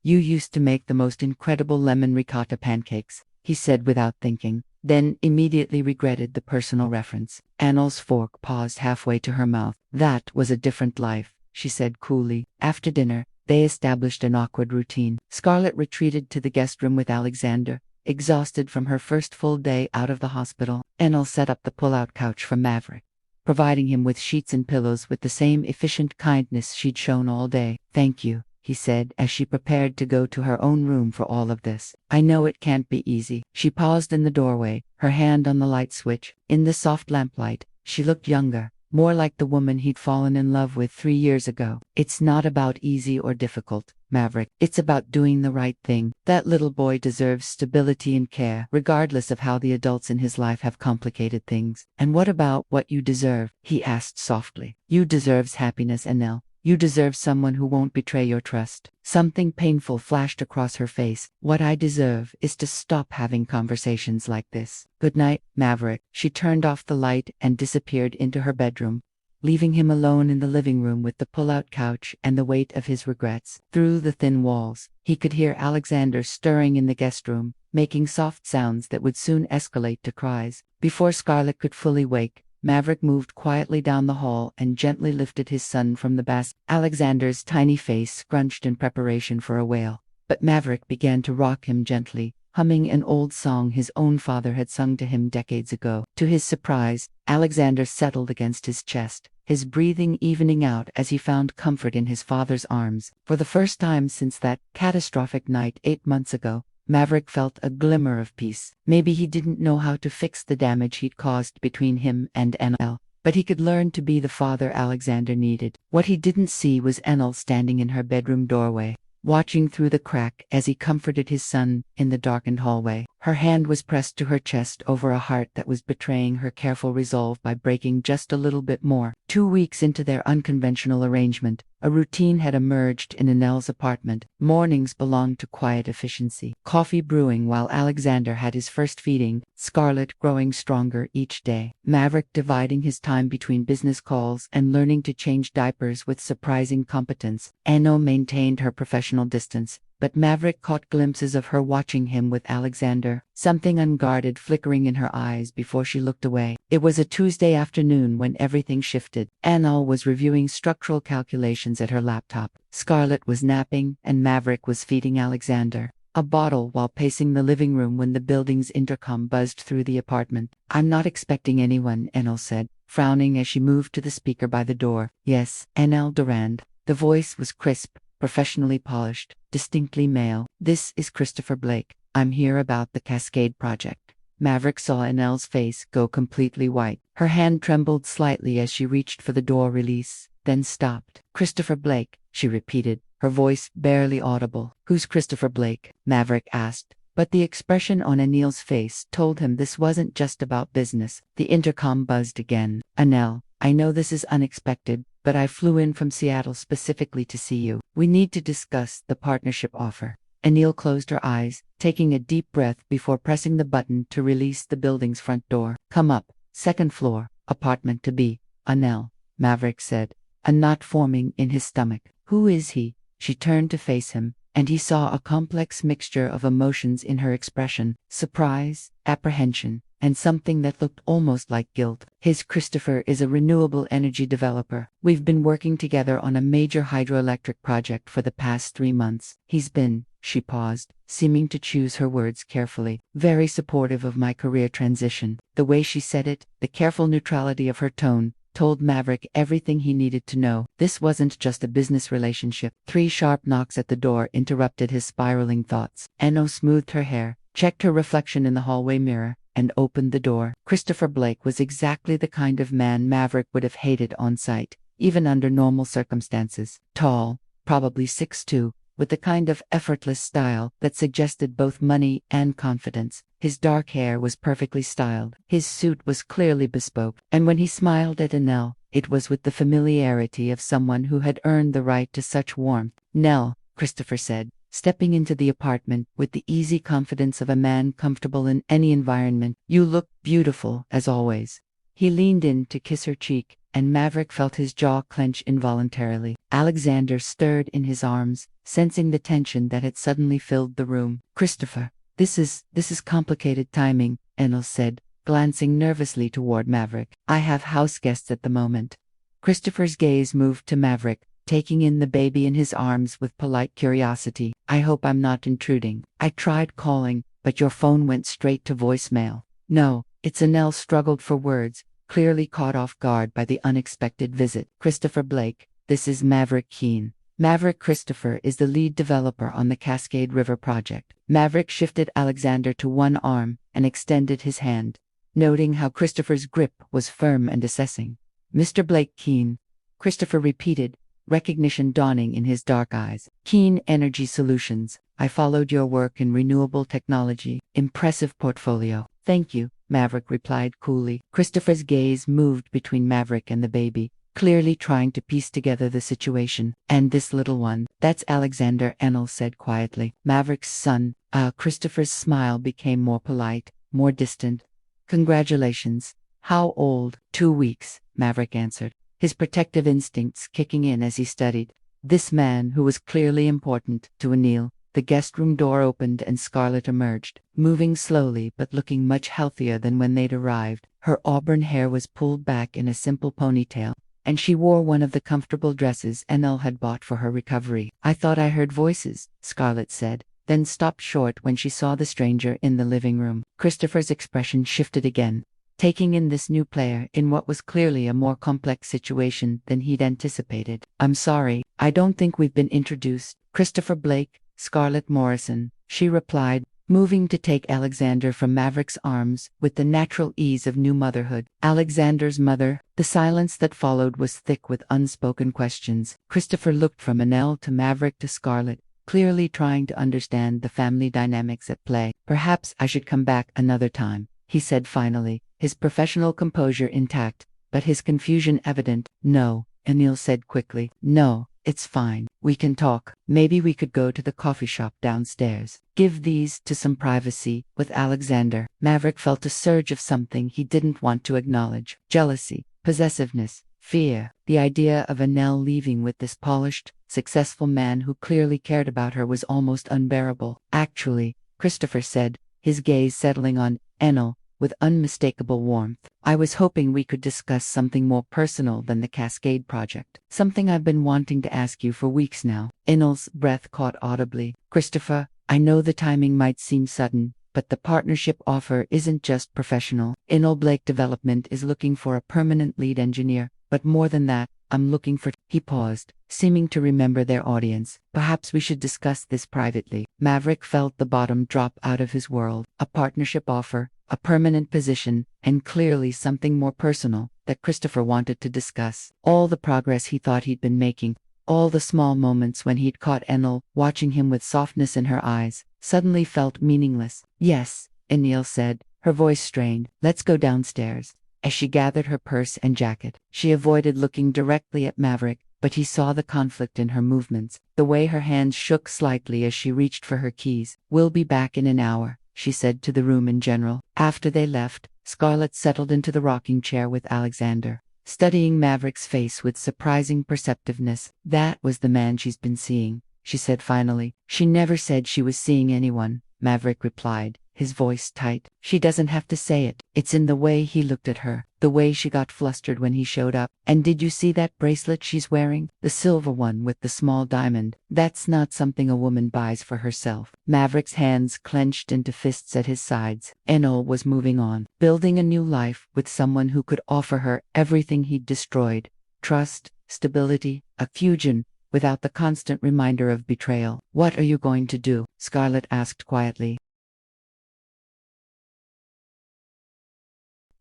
"You used to make the most incredible lemon ricotta pancakes," he said without thinking, then immediately regretted the personal reference. Anil's fork paused halfway to her mouth. "That was a different life," she said coolly. After dinner, they established an awkward routine. Scarlett retreated to the guest room with Alexander, exhausted from her first full day out of the hospital. Enel set up the pull-out couch for Maverick, providing him with sheets and pillows with the same efficient kindness she'd shown all day. "Thank you," he said as she prepared to go to her own room for all of this. "I know it can't be easy." She paused in the doorway, her hand on the light switch. In the soft lamplight, she looked younger, more like the woman he'd fallen in love with 3 years ago. "It's not about easy or difficult, Maverick. It's about doing the right thing. That little boy deserves stability and care, regardless of how the adults in his life have complicated things." "And what about what you deserve?" he asked softly. "You deserves happiness, Enel. You deserve someone who won't betray your trust." Something painful flashed across her face. "What I deserve is to stop having conversations like this. Good night, Maverick." She turned off the light and disappeared into her bedroom, leaving him alone in the living room with the pull-out couch and the weight of his regrets. Through the thin walls, he could hear Alexander stirring in the guest room, making soft sounds that would soon escalate to cries. Before Scarlett could fully wake, Maverick moved quietly down the hall and gently lifted his son from the basket. Alexander's tiny face scrunched in preparation for a wail, but Maverick began to rock him gently, humming an old song his own father had sung to him decades ago. To his surprise, Alexander settled against his chest, his breathing evening out as he found comfort in his father's arms. For the first time since that catastrophic night 8 months ago, Maverick felt a glimmer of peace. Maybe he didn't know how to fix the damage he'd caused between him and Enel, but he could learn to be the father Alexander needed. What he didn't see was Enel standing in her bedroom doorway, watching through the crack as he comforted his son in the darkened hallway. Her hand was pressed to her chest over a heart that was betraying her careful resolve by breaking just a little bit more. 2 weeks into their unconventional arrangement, a routine had emerged in Enel's apartment. Mornings belonged to quiet efficiency, coffee brewing while Alexander had his first feeding, Scarlett growing stronger each day, Maverick dividing his time between business calls and learning to change diapers with surprising competence. Enel maintained her professional distance, but Maverick caught glimpses of her watching him with Alexander, something unguarded flickering in her eyes before she looked away. It was a Tuesday afternoon when everything shifted. Enel was reviewing structural calculations at her laptop. Scarlett was napping, and Maverick was feeding Alexander a bottle while pacing the living room when the building's intercom buzzed through the apartment. "I'm not expecting anyone," Enel said, frowning as she moved to the speaker by the door. "Yes, Enel Durand." The voice was crisp, professionally polished, distinctly male. "This is Christopher Blake. I'm here about the Cascade project." Maverick saw Enel's face go completely white. Her hand trembled slightly as she reached for the door release, then stopped. "Christopher Blake," she repeated, her voice barely audible. "Who's Christopher Blake?" Maverick asked. But the expression on Enel's face told him this wasn't just about business. The intercom buzzed again. "Enel, I know this is unexpected, but I flew in from Seattle specifically to see you. We need to discuss the partnership offer." Enel closed her eyes, taking a deep breath before pressing the button to release the building's front door. "Come up, second floor, apartment to be." "Enel," Maverick said, a knot forming in his stomach. "Who is he?" She turned to face him, and he saw a complex mixture of emotions in her expression: surprise, apprehension, and something that looked almost like guilt. "His Christopher is a renewable energy developer. We've been working together on a major hydroelectric project for the past 3 months. He's been," she paused, seeming to choose her words carefully, "very supportive of my career transition." The way she said it, the careful neutrality of her tone, told Maverick everything he needed to know. This wasn't just a business relationship. 3 sharp knocks at the door interrupted his spiraling thoughts. Enel smoothed her hair, checked her reflection in the hallway mirror, and opened the door. Christopher Blake was exactly the kind of man Maverick would have hated on sight, even under normal circumstances. Tall, probably 6'2", with the kind of effortless style that suggested both money and confidence. His dark hair was perfectly styled. His suit was clearly bespoke, and when he smiled at Enel, it was with the familiarity of someone who had earned the right to such warmth. "Nell," Christopher said, stepping into the apartment with the easy confidence of a man comfortable in any environment. "You look beautiful, as always." He leaned in to kiss her cheek, and Maverick felt his jaw clench involuntarily. Alexander stirred in his arms, sensing the tension that had suddenly filled the room. "Christopher, this is complicated timing," Enel said, glancing nervously toward Maverick. "I have house guests at the moment." Christopher's gaze moved to Maverick, taking in the baby in his arms with polite curiosity. "I hope I'm not intruding. I tried calling, but your phone went straight to voicemail." "No, it's." Enel struggled for words, clearly caught off guard by the unexpected visit. "Christopher Blake, this is Maverick Keene." Maverick Christopher is the lead developer on the Cascade River project. Maverick shifted Alexander to one arm and extended his hand, noting how Christopher's grip was firm and assessing. "Mr. Blake Keene," Christopher repeated, recognition dawning in his dark eyes. "Keene Energy Solutions. I followed your work in renewable technology. Impressive portfolio." "Thank you," Maverick replied coolly. Christopher's gaze moved between Maverick and the baby, clearly trying to piece together the situation. "And this little one?" "That's Alexander," Enel said quietly. "Maverick's son." Christopher's smile became more polite, more distant. "Congratulations. How old?" 2 weeks, Maverick answered, his protective instincts kicking in as he studied this man who was clearly important to Enel. The guest room door opened and Scarlett emerged, moving slowly but looking much healthier than when they'd arrived. Her auburn hair was pulled back in a simple ponytail, and she wore one of the comfortable dresses Enel had bought for her recovery. "I thought I heard voices," Scarlett said, then stopped short when she saw the stranger in the living room. Christopher's expression shifted again. taking in this new player in what was clearly a more complex situation than he'd anticipated. "I'm sorry, I don't think we've been introduced. Christopher Blake, Scarlett Morrison," she replied, moving to take Alexander from Maverick's arms with the natural ease of new motherhood. Alexander's mother. The silence that followed was thick with unspoken questions. Christopher looked from Annelle to Maverick to Scarlett, clearly trying to understand the family dynamics at play. "Perhaps I should come back another time," he said finally, his professional composure intact, but his confusion evident. "No," Anil said quickly. "No, it's fine. We can talk. Maybe we could go to the coffee shop downstairs. Give these to some privacy with Alexander." Maverick felt a surge of something he didn't want to acknowledge. Jealousy, possessiveness, fear. The idea of Annelle leaving with this polished, successful man who clearly cared about her was almost unbearable. "Actually," Christopher said, his gaze settling on Annelle with unmistakable warmth, "I was hoping we could discuss something more personal than the Cascade project. Something I've been wanting to ask you for weeks now." Annelle's breath caught audibly. "Christopher, I know the timing might seem sudden, but the partnership offer isn't just professional. Annelle Blake Development is looking for a permanent lead engineer, but more than that, I'm looking for—" He paused, seeming to remember their audience. "Perhaps we should discuss this privately." Maverick felt the bottom drop out of his world. A partnership offer, a permanent position, and clearly something more personal that Christopher wanted to discuss. All the progress he thought he'd been making, all the small moments when he'd caught Annelle watching him with softness in her eyes, suddenly felt meaningless. "Yes," Annelle said, her voice strained. "Let's go downstairs." As she gathered her purse and jacket, she avoided looking directly at Maverick, but he saw the conflict in her movements, the way her hands shook slightly as she reached for her keys. "We'll be back in an hour," she said to the room in general. After they left, Scarlett settled into the rocking chair with Alexander, studying Maverick's face with surprising perceptiveness. "That was the man she's been seeing," she said finally. "She never said she was seeing anyone," Maverick replied, his voice tight. "She doesn't have to say it. It's in the way he looked at her, the way she got flustered when he showed up. And did you see that bracelet she's wearing? The silver one with the small diamond. That's not something a woman buys for herself." Maverick's hands clenched into fists at his sides. Annelle was moving on, building a new life with someone who could offer her everything he'd destroyed: trust, stability, a fusion, without the constant reminder of betrayal. "What are you going to do?" Scarlett asked quietly.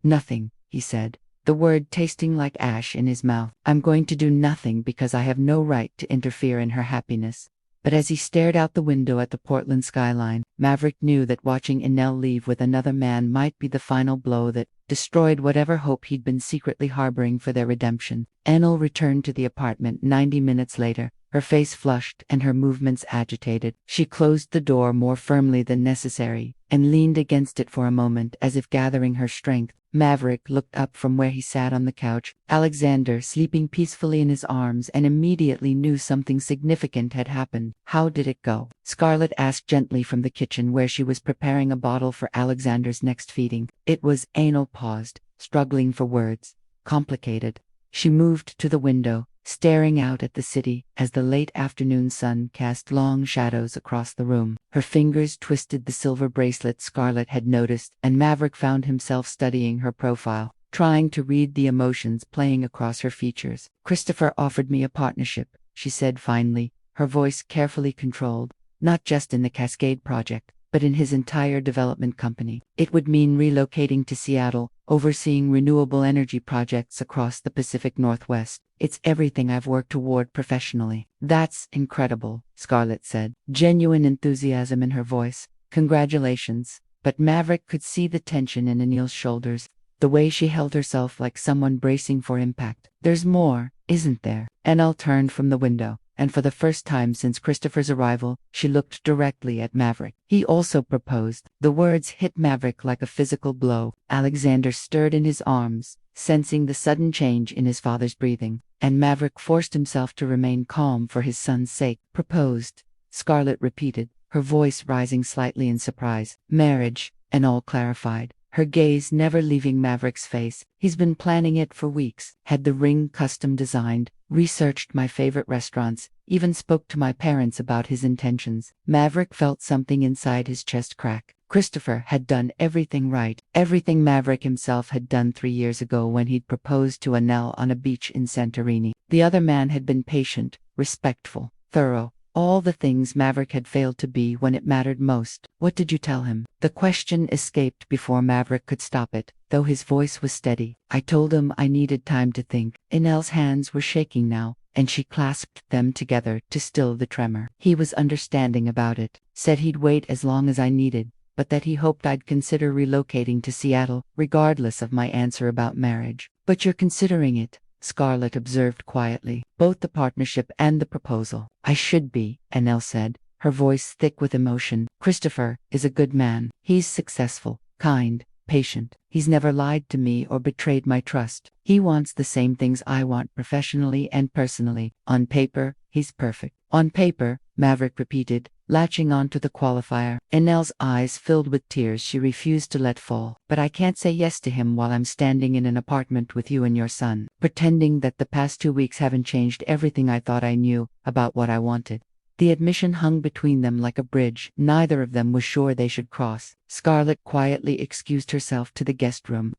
"Nothing," he said, the word tasting like ash in his mouth. "I'm going to do nothing because I have no right to interfere in her happiness." But as he stared out the window at the Portland skyline, Maverick knew that watching Annelle leave with another man might be the final blow that destroyed whatever hope he'd been secretly harboring for their redemption. Annelle returned to the apartment 90 minutes later, her face flushed and her movements agitated. She closed the door more firmly than necessary, and leaned against it for a moment as if gathering her strength. Maverick looked up from where he sat on the couch, Alexander sleeping peacefully in his arms, and immediately knew something significant had happened. "How did it go?" Scarlett asked gently from the kitchen where she was preparing a bottle for Alexander's next feeding. "It was—" Annelle paused, struggling for words. "Complicated." She moved to the window, staring out at the city as the late afternoon sun cast long shadows across the room. Her fingers twisted the silver bracelet Scarlett had noticed, and Maverick found himself studying her profile, trying to read the emotions playing across her features. "Christopher offered me a partnership," she said finally, her voice carefully controlled, "not just in the Cascade project, but in his entire development company. It would mean relocating to Seattle, overseeing renewable energy projects across the Pacific Northwest. It's everything I've worked toward professionally." "That's incredible," Scarlett said, genuine enthusiasm in her voice. "Congratulations." But Maverick could see the tension in Annelle's shoulders, the way she held herself like someone bracing for impact. "There's more, isn't there?" Annelle turned from the window, and for the first time since Christopher's arrival, she looked directly at Maverick. "He also proposed." The words hit Maverick like a physical blow. Alexander stirred in his arms, sensing the sudden change in his father's breathing, and Maverick forced himself to remain calm for his son's sake. "Proposed," Scarlett repeated, her voice rising slightly in surprise. "Marriage," Annelle clarified, her gaze never leaving Maverick's face. "He's been planning it for weeks. Had the ring custom designed, researched my favorite restaurants, even spoke to my parents about his intentions." Maverick felt something inside his chest crack. Christopher had done everything right, everything Maverick himself had done 3 years ago when he'd proposed to Annelle on a beach in Santorini. The other man had been patient, respectful, thorough, all the things Maverick had failed to be when it mattered most. What did you tell him? The question escaped before Maverick could stop it, though his voice was steady. I told him I needed time to think. Annelle's hands were shaking now, and she clasped them together to still the tremor. He was understanding about it, said he'd wait as long as I needed, but that he hoped I'd consider relocating to Seattle, regardless of my answer about marriage. But you're considering it, Scarlett observed quietly. Both the partnership and the proposal. I should be, Annelle said, her voice thick with emotion. Christopher is a good man. He's successful, kind, patient. He's never lied to me or betrayed my trust. He wants the same things I want professionally and personally. On paper, he's perfect. On paper, Maverick repeated, latching onto the qualifier. Annelle's eyes filled with tears she refused to let fall. But I can't say yes to him while I'm standing in an apartment with you and your son, pretending that the past 2 weeks haven't changed everything I thought I knew about what I wanted. The admission hung between them like a bridge. Neither of them was sure they should cross. Scarlett quietly excused herself to the guest room,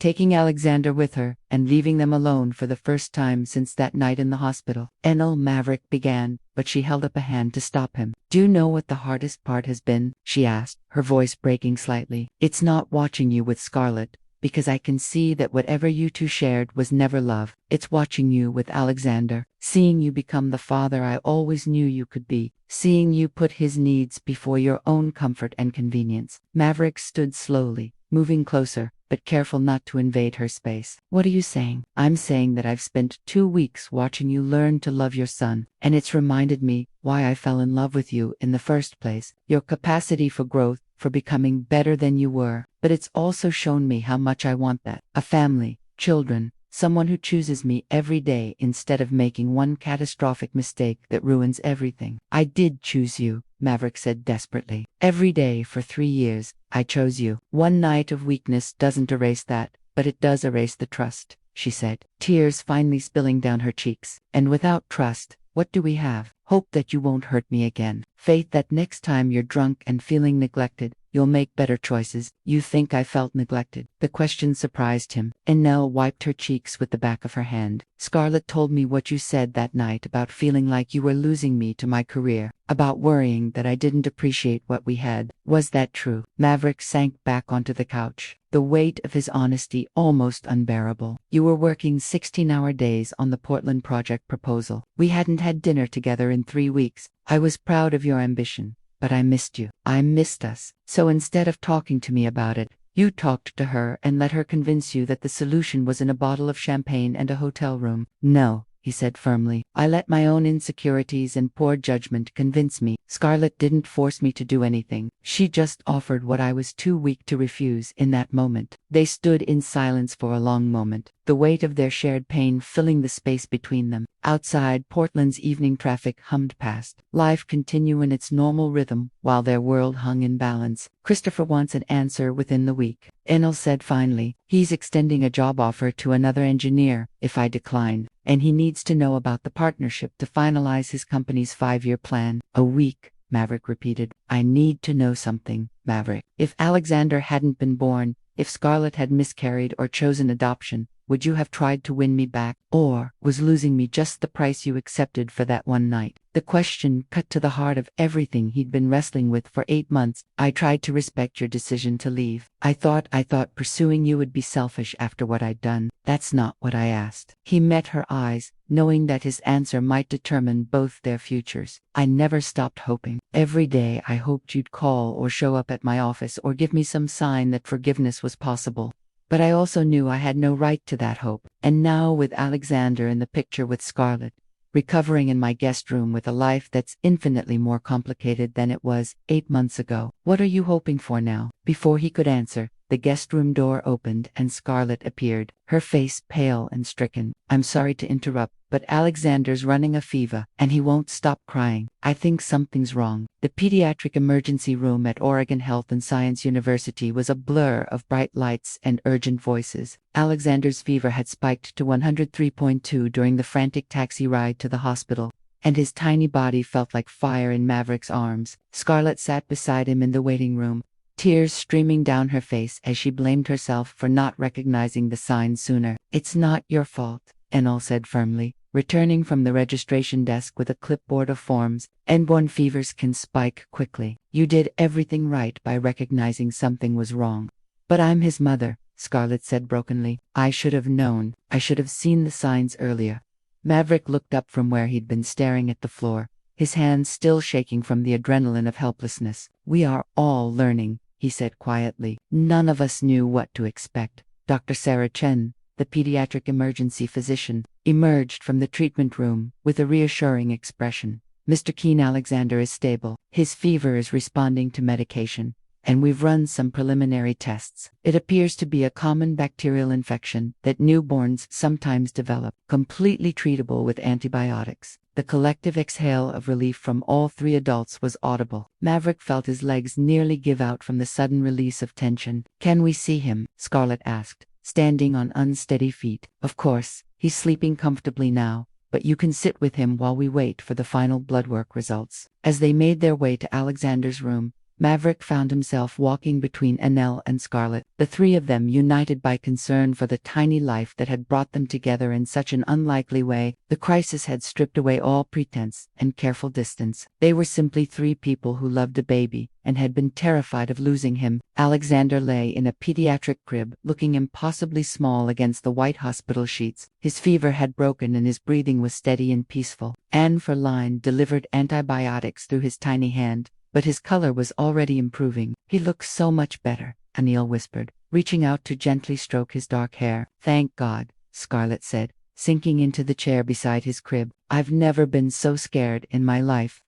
taking Alexander with her, and leaving them alone for the first time since that night in the hospital. Annelle, Maverick began, but she held up a hand to stop him. Do you know what the hardest part has been? She asked, her voice breaking slightly. It's not watching you with Scarlett, because I can see that whatever you two shared was never love. It's watching you with Alexander, seeing you become the father I always knew you could be, seeing you put his needs before your own comfort and convenience. Maverick stood slowly, moving closer, but careful not to invade her space. What are you saying? I'm saying that I've spent 2 weeks watching you learn to love your son, and it's reminded me why I fell in love with you in the first place. Your capacity for growth, for becoming better than you were. But it's also shown me how much I want that. A family, children, someone who chooses me every day instead of making one catastrophic mistake that ruins everything. I did choose you, Maverick said desperately. Every day for 3 years, I chose you. One night of weakness doesn't erase that, but it does erase the trust, she said, tears finally spilling down her cheeks. And without trust, what do we have? Hope that you won't hurt me again. Faith that next time you're drunk and feeling neglected, you'll make better choices. You think I felt neglected? The question surprised him. Annelle wiped her cheeks with the back of her hand. Scarlett told me what you said that night about feeling like you were losing me to my career, about worrying that I didn't appreciate what we had. Was that true? Maverick sank back onto the couch, the weight of his honesty almost unbearable. You were working 16-hour days on the Portland project proposal. We hadn't had dinner together in 3 weeks. I was proud of your ambition, but I missed you. I missed us. So instead of talking to me about it, you talked to her and let her convince you that the solution was in a bottle of champagne and a hotel room. No, he said firmly. I let my own insecurities and poor judgment convince me. Scarlett didn't force me to do anything. She just offered what I was too weak to refuse in that moment. They stood in silence for a long moment, the weight of their shared pain filling the space between them. Outside, Portland's evening traffic hummed past. Life continued in its normal rhythm while their world hung in balance. Christopher wants an answer within the week, Annelle said finally. He's extending a job offer to another engineer if I decline, and he needs to know about the partnership to finalize his company's 5-year plan. A week, Maverick repeated. I need to know something, Maverick. If Alexander hadn't been born, if Scarlett had miscarried or chosen adoption, would you have tried to win me back? Or was losing me just the price you accepted for that one night? The question cut to the heart of everything he'd been wrestling with for 8 months. I tried to respect your decision to leave. I thought pursuing you would be selfish after what I'd done. That's not what I asked. He met her eyes, knowing that his answer might determine both their futures. I never stopped hoping. Every day I hoped you'd call or show up at my office or give me some sign that forgiveness was possible. But I also knew I had no right to that hope. And now with Alexander in the picture with Scarlett, recovering in my guest room with a life that's infinitely more complicated than it was 8 months ago. What are you hoping for now? Before he could answer, the guest room door opened and Scarlett appeared, her face pale and stricken. I'm sorry to interrupt, but Alexander's running a fever, and he won't stop crying. I think something's wrong. The pediatric emergency room at Oregon Health and Science University was a blur of bright lights and urgent voices. Alexander's fever had spiked to 103.2 during the frantic taxi ride to the hospital, and his tiny body felt like fire in Maverick's arms. Scarlett sat beside him in the waiting room, tears streaming down her face as she blamed herself for not recognizing the signs sooner. "It's not your fault," Enol said firmly, returning from the registration desk with a clipboard of forms. "N-born fevers can spike quickly. You did everything right by recognizing something was wrong." "But I'm his mother," Scarlett said brokenly. "I should have known. I should have seen the signs earlier." Maverick looked up from where he'd been staring at the floor, his hands still shaking from the adrenaline of helplessness. "We are all learning," he said quietly. "None of us knew what to expect." Dr. Sarah Chen, the pediatric emergency physician, emerged from the treatment room with a reassuring expression. "Mr. Keene Alexander is stable. His fever is responding to medication, and we've run some preliminary tests. It appears to be a common bacterial infection that newborns sometimes develop, completely treatable with antibiotics." The collective exhale of relief from all three adults was audible. Maverick felt his legs nearly give out from the sudden release of tension. "Can we see him?" Scarlett asked, standing on unsteady feet. "Of course, he's sleeping comfortably now, but you can sit with him while we wait for the final blood work results." As they made their way to Alexander's room, Maverick found himself walking between Enel and Scarlett, the three of them united by concern for the tiny life that had brought them together in such an unlikely way. The crisis had stripped away all pretense and careful distance. They were simply three people who loved a baby and had been terrified of losing him. Alexander lay in a pediatric crib, looking impossibly small against the white hospital sheets. His fever had broken and his breathing was steady and peaceful. Anne Verline delivered antibiotics through his tiny hand, but his color was already improving. "He looks so much better," Anil whispered, reaching out to gently stroke his dark hair. "Thank God," Scarlett said, sinking into the chair beside his crib. "I've never been so scared in my life."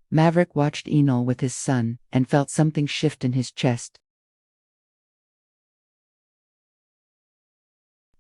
Maverick watched Enol with his son and felt something shift in his chest.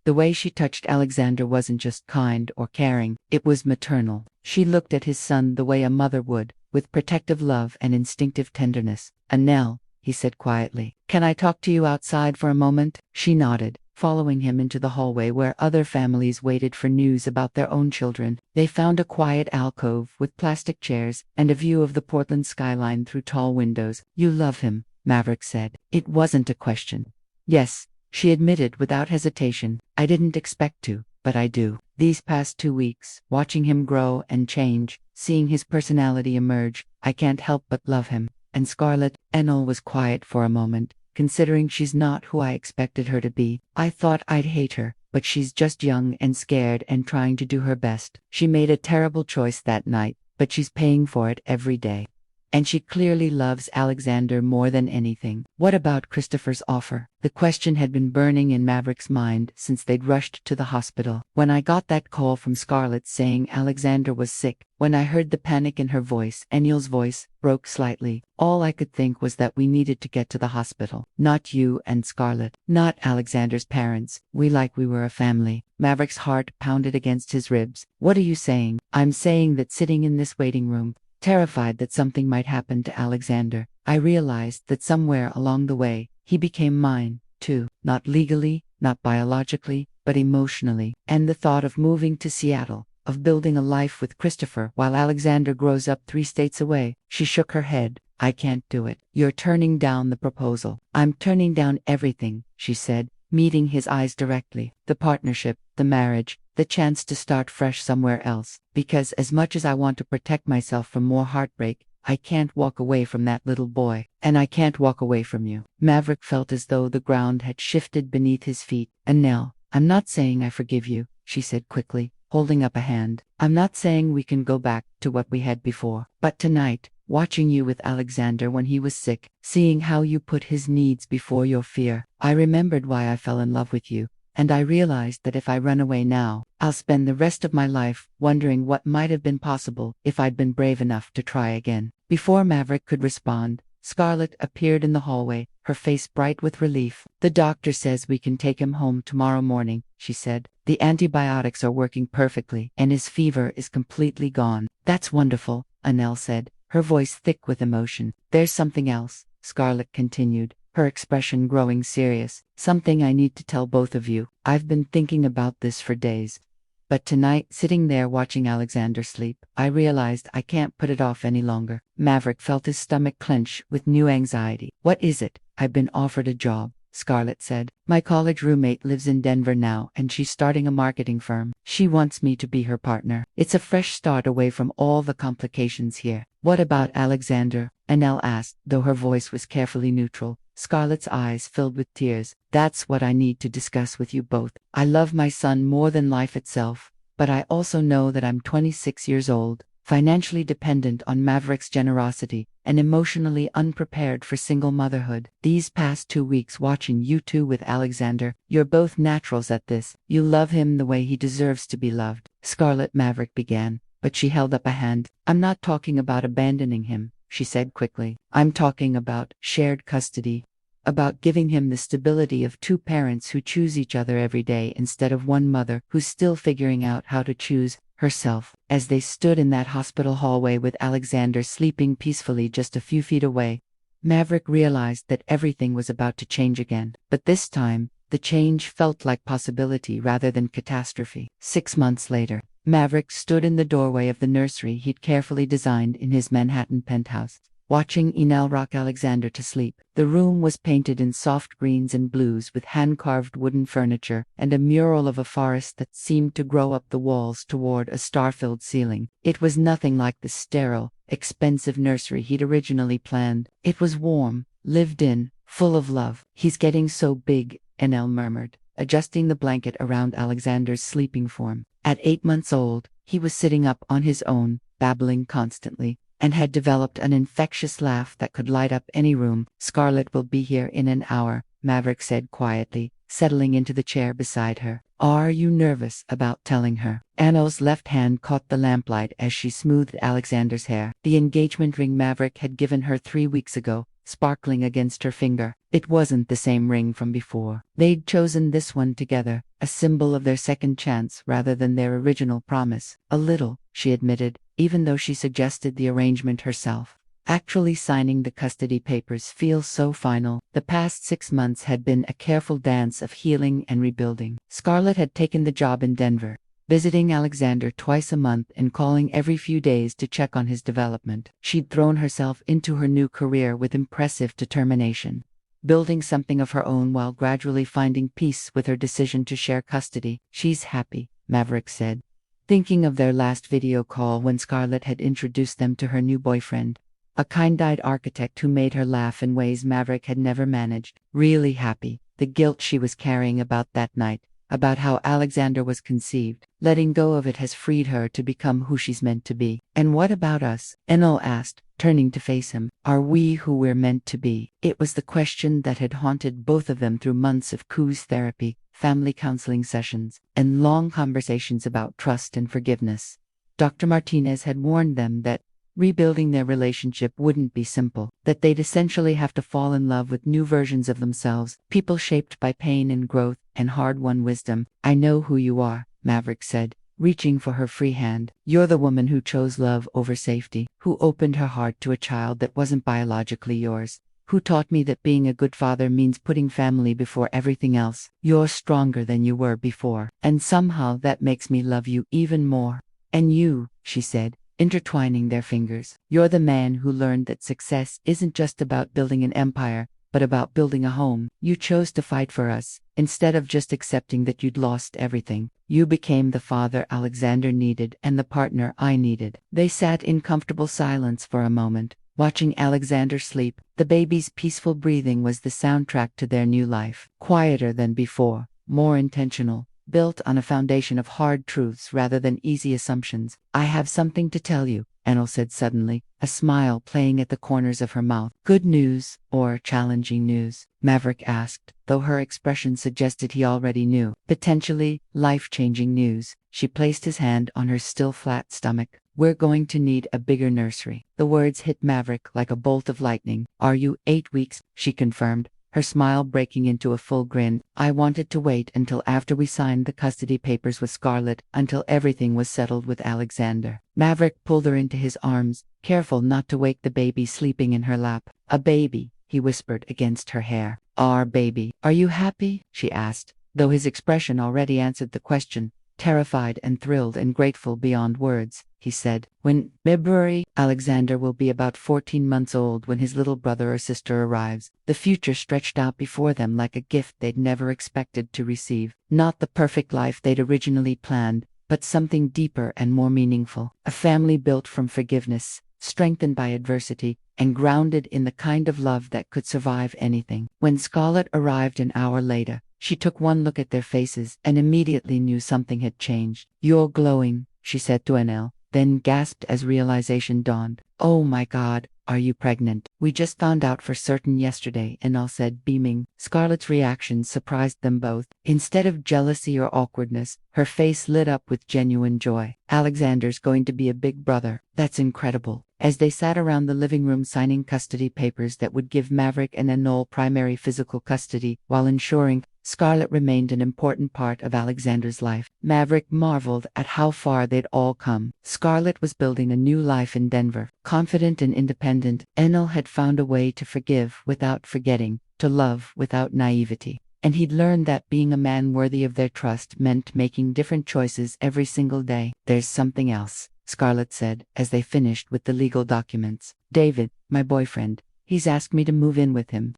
The way she touched Alexander wasn't just kind or caring, it was maternal. She looked at his son the way a mother would, with protective love and instinctive tenderness. "Anel," he said quietly, "can I talk to you outside for a moment?" She nodded, following him into the hallway where other families waited for news about their own children. They found a quiet alcove with plastic chairs and a view of the Portland skyline through tall windows. "You love him," Maverick said. It wasn't a question. "Yes," she admitted without hesitation. "I didn't expect to, but I do. These past 2 weeks, watching him grow and change, seeing his personality emerge, I can't help but love him." And Scarlett, Enel was quiet for a moment, considering she's not who I expected her to be. "I thought I'd hate her, but she's just young and scared and trying to do her best. She made a terrible choice that night, but she's paying for it every day. And she clearly loves Alexander more than anything." What about Christopher's offer? The question had been burning in Maverick's mind since they'd rushed to the hospital. "When I got that call from Scarlett saying Alexander was sick, when I heard the panic in her voice," Enil's voice broke slightly, "all I could think was that we needed to get to the hospital. Not you and Scarlett, not Alexander's parents. We were a family." Maverick's heart pounded against his ribs. "What are you saying?" "I'm saying that sitting in this waiting room, terrified that something might happen to Alexander, I realized that somewhere along the way, he became mine, too. Not legally, not biologically, but emotionally. And the thought of moving to Seattle, of building a life with Christopher while Alexander grows up 3 states away." She shook her head. "I can't do it." "You're turning down the proposal." "I'm turning down everything," she said, meeting his eyes directly. "The partnership, the marriage, the chance to start fresh somewhere else. Because as much as I want to protect myself from more heartbreak, I can't walk away from that little boy. And I can't walk away from you." Maverick felt as though the ground had shifted beneath his feet. "Anel, I'm not saying I forgive you," she said quickly, holding up a hand. "I'm not saying we can go back to what we had before. But tonight, watching you with Alexander when he was sick, seeing how you put his needs before your fear, I remembered why I fell in love with you. And I realized that if I run away now, I'll spend the rest of my life wondering what might have been possible if I'd been brave enough to try again." Before Maverick could respond, Scarlett appeared in the hallway, her face bright with relief. "The doctor says we can take him home tomorrow morning," she said. "The antibiotics are working perfectly, and his fever is completely gone." "That's wonderful," Anel said, her voice thick with emotion. "There's something else," Scarlett continued, her expression growing serious. "Something I need to tell both of you. I've been thinking about this for days. But tonight, sitting there watching Alexander sleep, I realized I can't put it off any longer." Maverick felt his stomach clench with new anxiety. "What is it?" I've been offered a job, Scarlett said. My college roommate lives in Denver now and she's starting a marketing firm. She wants me to be her partner. It's a fresh start away from all the complications here. What about Alexander? Annelle asked, though her voice was carefully neutral. Scarlett's eyes filled with tears. That's what I need to discuss with you both. I love my son more than life itself, but I also know that I'm 26 years old, financially dependent on Maverick's generosity, and emotionally unprepared for single motherhood. These past 2 weeks watching you two with Alexander, you're both naturals at this. You love him the way he deserves to be loved. Scarlett, Maverick began, but she held up a hand. I'm not talking about abandoning him, she said quickly. I'm talking about shared custody. About giving him the stability of two parents who choose each other every day instead of one mother who's still figuring out how to choose herself. As they stood in that hospital hallway with Alexander sleeping peacefully just a few feet away, Maverick realized that everything was about to change again. But this time, the change felt like possibility rather than catastrophe. 6 months later, Maverick stood in the doorway of the nursery he'd carefully designed in his Manhattan penthouse, watching Enel rock Alexander to sleep. The room was painted in soft greens and blues with hand-carved wooden furniture and a mural of a forest that seemed to grow up the walls toward a star-filled ceiling. It was nothing like the sterile, expensive nursery he'd originally planned. It was warm, lived in, full of love. He's getting so big, Enel murmured, adjusting the blanket around Alexander's sleeping form. At 8 months old, he was sitting up on his own, babbling constantly, and had developed an infectious laugh that could light up any room. Scarlett will be here in an hour, Maverick said quietly, settling into the chair beside her. Are you nervous about telling her? Annelle's left hand caught the lamplight as she smoothed Alexander's hair. The engagement ring Maverick had given her 3 weeks ago, sparkling against her finger. It wasn't the same ring from before. They'd chosen this one together, a symbol of their second chance rather than their original promise. A little, she admitted, even though she suggested the arrangement herself. Actually signing the custody papers feels so final. The past 6 months had been a careful dance of healing and rebuilding. Scarlett had taken the job in Denver, visiting Alexander twice a month and calling every few days to check on his development. She'd thrown herself into her new career with impressive determination, building something of her own while gradually finding peace with her decision to share custody. She's happy, Maverick said, thinking of their last video call when Scarlett had introduced them to her new boyfriend, a kind-eyed architect who made her laugh in ways Maverick had never managed. Really happy. The guilt she was carrying about that night, about how Alexander was conceived, letting go of it has freed her to become who she's meant to be. And what about us? Enel asked, turning to face him. Are we who we're meant to be? It was the question that had haunted both of them through months of coos therapy, family counseling sessions, and long conversations about trust and forgiveness. Dr. Martinez had warned them that rebuilding their relationship wouldn't be simple, that they'd essentially have to fall in love with new versions of themselves, people shaped by pain and growth and hard-won wisdom. I know who you are, Maverick said, reaching for her free hand. You're the woman who chose love over safety, who opened her heart to a child that wasn't biologically yours, who taught me that being a good father means putting family before everything else. You're stronger than you were before, and somehow that makes me love you even more. And you, she said, intertwining their fingers. You're the man who learned that success isn't just about building an empire, but about building a home. You chose to fight for us, instead of just accepting that you'd lost everything. You became the father Alexander needed and the partner I needed. They sat in comfortable silence for a moment, watching Alexander sleep. The baby's peaceful breathing was the soundtrack to their new life. Quieter than before, more intentional, built on a foundation of hard truths rather than easy assumptions. I have something to tell you, Enel said suddenly, a smile playing at the corners of her mouth. Good news, or challenging news? Maverick asked, though her expression suggested he already knew. Potentially life-changing news. She placed his hand on her still flat stomach. We're going to need a bigger nursery. The words hit Maverick like a bolt of lightning. Are you 8 weeks? She confirmed, her smile breaking into a full grin. I wanted to wait until after we signed the custody papers with Scarlett, until everything was settled with Alexander. Maverick pulled her into his arms, careful not to wake the baby sleeping in her lap. A baby, he whispered against her hair. Our baby. Are you happy? She asked, though his expression already answered the question. terrified and thrilled and grateful beyond words. He said, "When February, Alexander will be about 14 months old when his little brother or sister arrives." The future stretched out before them like a gift they'd never expected to receive. Not the perfect life they'd originally planned, but something deeper and more meaningful. A family built from forgiveness, strengthened by adversity, and grounded in the kind of love that could survive anything. When Scarlett arrived an hour later, she took one look at their faces and immediately knew something had changed. "You're glowing," she said to Enel, then gasped as realization dawned. "Oh my God, are you pregnant?" "We just found out for certain yesterday," Enel said, beaming. Scarlett's reaction surprised them both. Instead of jealousy or awkwardness, her face lit up with genuine joy. "Alexander's going to be a big brother. That's incredible." As they sat around the living room signing custody papers that would give Maverick and Enel primary physical custody, while ensuring Scarlett remained an important part of Alexander's life, Maverick marveled at how far they'd all come. Scarlett was building a new life in Denver. Confident and independent, Enel had found a way to forgive without forgetting, to love without naivety. And he'd learned that being a man worthy of their trust meant making different choices every single day. "There's something else," Scarlett said, as they finished with the legal documents. "David, my boyfriend, he's asked me to move in with him."